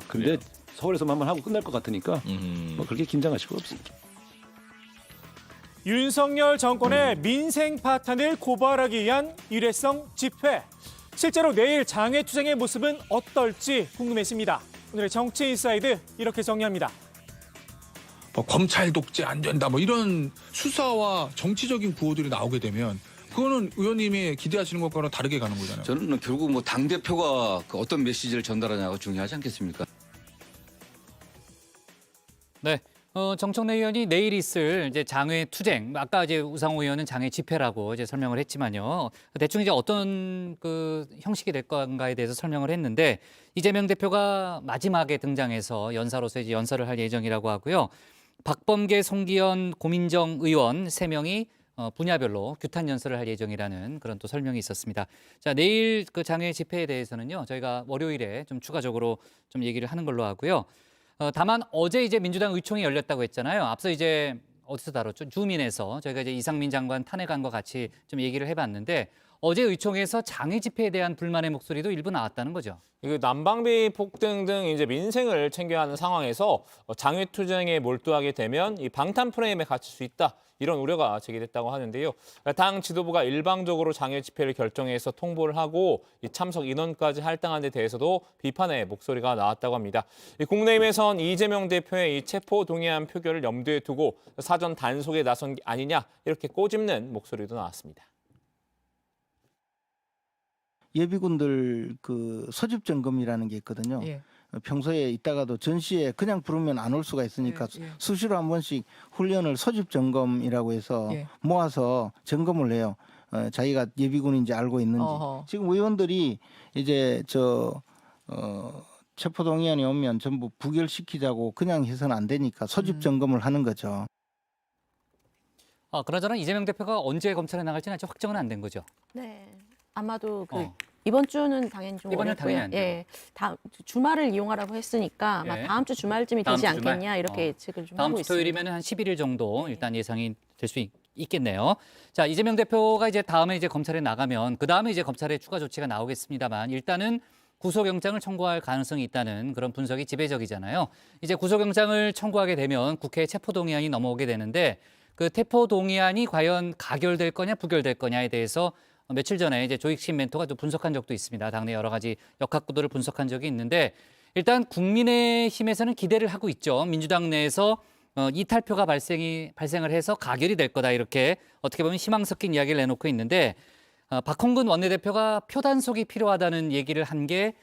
근데 서울에서만 한번 하고 끝날 것 같으니까 뭐 그렇게 긴장하실 거 없습니다. 윤석열 정권의 민생 파탄을 고발하기 위한 일회성 집회. 실제로 내일 장외투쟁의 모습은 어떨지 궁금해집니다. 오늘의 정치인사이드 이렇게 정리합니다. 검찰 독재 안 된다 뭐 이런 수사와 정치적인 구호들이 나오게 되면 그거는 의원님이 기대하시는 것과는 다르게 가는 거잖아요. 저는 결국 뭐 당대표가 어떤 메시지를 전달하냐가 중요하지 않겠습니까? 네. 정청래 의원이 내일 있을 이제 장외 투쟁, 아까 이제 우상호 의원은 장외 집회라고 이제 설명을 했지만요. 대충 이제 어떤 그 형식이 될 건가에 대해서 설명을 했는데 이재명 대표가 마지막에 등장해서 연사로서 이제 연설을 할 예정이라고 하고요. 박범계, 송기현, 고민정 의원 3명이 분야별로 규탄 연설을 할 예정이라는 그런 또 설명이 있었습니다. 자, 내일 그 장외 집회에 대해서는요, 저희가 월요일에 좀 추가적으로 좀 얘기를 하는 걸로 하고요. 다만 어제 이제 민주당 의총이 열렸다고 했잖아요. 앞서 이제 어디서 다뤘죠? 주민에서 저희가 이제 이상민 장관 탄핵안과 같이 좀 얘기를 해봤는데 어제 의총에서 장외 집회에 대한 불만의 목소리도 일부 나왔다는 거죠. 그 난방비 폭등 등 이제 민생을 챙겨야 하는 상황에서 장외 투쟁에 몰두하게 되면 이 방탄 프레임에 갇힐 수 있다. 이런 우려가 제기됐다고 하는데요. 당 지도부가 일방적으로 장외 집회를 결정해서 통보를 하고 이 참석 인원까지 할당한 데 대해서도 비판의 목소리가 나왔다고 합니다. 국민의힘에선 이재명 대표의 이 체포 동의안 표결을 염두에 두고 사전 단속에 나선 게 아니냐 이렇게 꼬집는 목소리도 나왔습니다. 예비군들 그 소집 점검이라는 게 있거든요. 예. 평소에 있다가도 전시에 그냥 부르면 안 올 수가 있으니까 수시로 한 번씩 훈련을 소집 점검이라고 해서 모아서 점검을 해요. 자기가 예비군인지 알고 있는지. 지금 의원들이 이제 체포동의안이 오면 전부 부결시키자고 그냥 해서는 안 되니까 소집 점검을 하는 거죠. 그나저나 이재명 대표가 언제 검찰에 나갈지는 아직 확정은 안 된 거죠. 네. 아마도 이번 주는 당연히 좀 이번은 어렵고요. 당연히 안 예, 다음 주말을 이용하라고 했으니까 아마 다음 주 주말쯤이 다음 되지 주 주말? 않겠냐 이렇게 예측을 좀 다음 하고 주 있습니다. 토요일이면 한 11일 정도 일단 예상이 될 수 있겠네요. 자, 이재명 대표가 이제 다음에 이제 검찰에 나가면 그 다음에 이제 검찰의 추가 조치가 나오겠습니다만 일단은 구속영장을 청구할 가능성이 있다는 그런 분석이 지배적이잖아요. 이제 구속영장을 청구하게 되면 국회에 체포동의안이 넘어오게 되는데 그 체포동의안이 과연 가결될 거냐 부결될 거냐에 대해서 며칠 전에 이제 조익신 멘토가 또 분석한 적도 있습니다. 당내 여러 가지 역학구도를 분석한 적이 있는데 일단 국민의힘에서는 기대를 하고 있죠. 민주당 내에서 이탈표가 발생을 해서 가결이 될 거다 이렇게 어떻게 보면 희망 섞인 이야기를 내놓고 있는데 박홍근 원내대표가 표 단속이 필요하다는 얘기를 한 게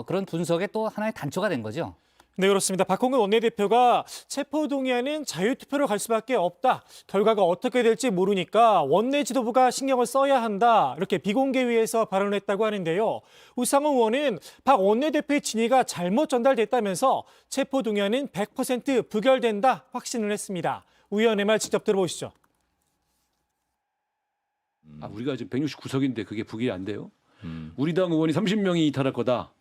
그런 분석의 또 하나의 단초가 된 거죠. 네, 그렇습니다. 박홍근 원내대표가 체포동의안은 자유투표로 갈 수밖에 없다. 결과가 어떻게 될지 모르니까 원내 지도부가 신경을 써야 한다. 이렇게 비공개위에서 발언했다고 하는데요. 우상호 의원은 박 원내대표의 진위가 잘못 전달됐다면서 체포동의안은 100% 부결된다 확신을 했습니다. 우 의원의 말 직접 들어보시죠. 우리가 지금 169석인데 그게 부결이 안 돼요? 우리 당 의원이 30명이 이탈할 거다.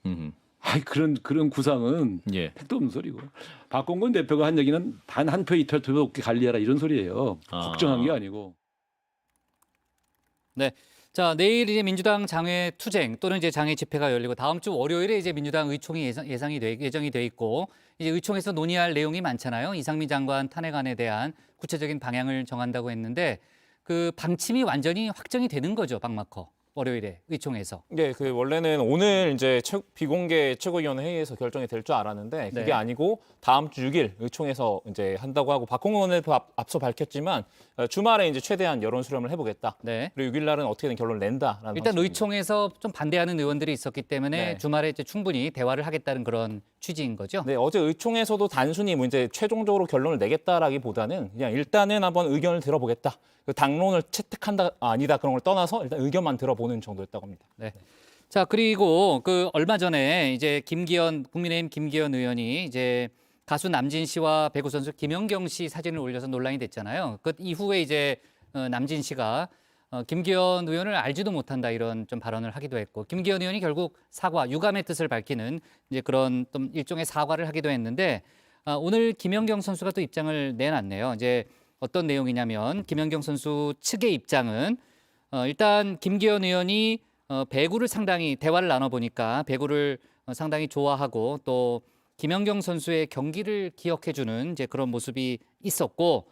그런 구상은 택도 없는 소리고. 박홍근 대표가 한 얘기는 단 한 표 이탈표도 없게 관리하라 이런 소리예요. 걱정한 게 아니고. 네. 자, 내일 이제 민주당 장외 투쟁 또는 이제 장외 집회가 열리고 다음 주 월요일에 이제 민주당 의총이 예정이 돼 있고 이제 의총에서 논의할 내용이 많잖아요. 이상민 장관 탄핵안에 대한 구체적인 방향을 정한다고 했는데 그 방침이 완전히 확정이 되는 거죠, 박마커. 월요일에 의총에서. 네, 그 원래는 오늘 이제 비공개 최고위원회 회의에서 결정이 될 줄 알았는데 그게 아니고 다음 주 6일 의총에서 이제 한다고 하고 박홍근 원내대표 앞서 밝혔지만 주말에 이제 최대한 여론 수렴을 해보겠다. 그리고 6일 날은 어떻게든 결론을 낸다라는. 일단 의총에서 좀 반대하는 의원들이 있었기 때문에 주말에 이제 충분히 대화를 하겠다는 그런 취지인 거죠. 네, 어제 의총에서도 단순히 뭐 이제 최종적으로 결론을 내겠다라기보다는 그냥 일단은 한번 의견을 들어보겠다. 당론을 채택한다 아니다 그런 걸 떠나서 일단 의견만 들어보는 정도였다고 합니다. 네. 자, 그리고 그 얼마 전에 이제 국민의힘 김기현 의원이 이제 가수 남진 씨와 배구 선수 김연경 씨 사진을 올려서 논란이 됐잖아요. 그 이후에 이제 남진 씨가 김기현 의원을 알지도 못한다 이런 좀 발언을 하기도 했고 김기현 의원이 결국 유감의 뜻을 밝히는 이제 그런 좀 일종의 사과를 하기도 했는데 오늘 김연경 선수가 또 입장을 내놨네요. 이제 어떤 내용이냐면 김연경 선수 측의 입장은 일단 김기현 의원이 배구를 상당히 대화를 나눠보니까 배구를 상당히 좋아하고 또 김연경 선수의 경기를 기억해주는 이제 그런 모습이 있었고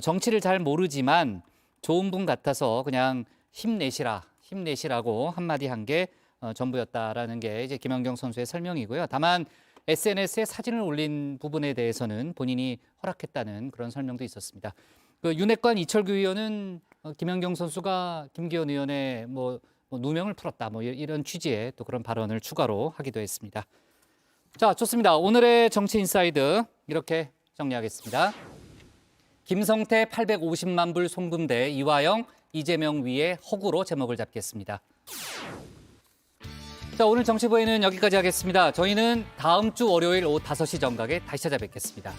정치를 잘 모르지만 좋은 분 같아서 그냥 힘내시라고 한마디 한 게 전부였다라는 게 이제 김연경 선수의 설명이고요. 다만 SNS에 사진을 올린 부분에 대해서는 본인이 허락했다는 그런 설명도 있었습니다. 그 윤핵관 이철규 의원은 김연경 선수가 김기현 의원의 뭐 누명을 풀었다 이런 취지의 또 그런 발언을 추가로 하기도 했습니다. 자, 좋습니다. 오늘의 정치 인사이드 이렇게 정리하겠습니다. 김성태 850만 불 송금대 이화영, 이재명 위에 허구로 제목을 잡겠습니다. 자, 오늘 정치부에는 여기까지 하겠습니다. 저희는 다음 주 월요일 오후 5시 정각에 다시 찾아뵙겠습니다.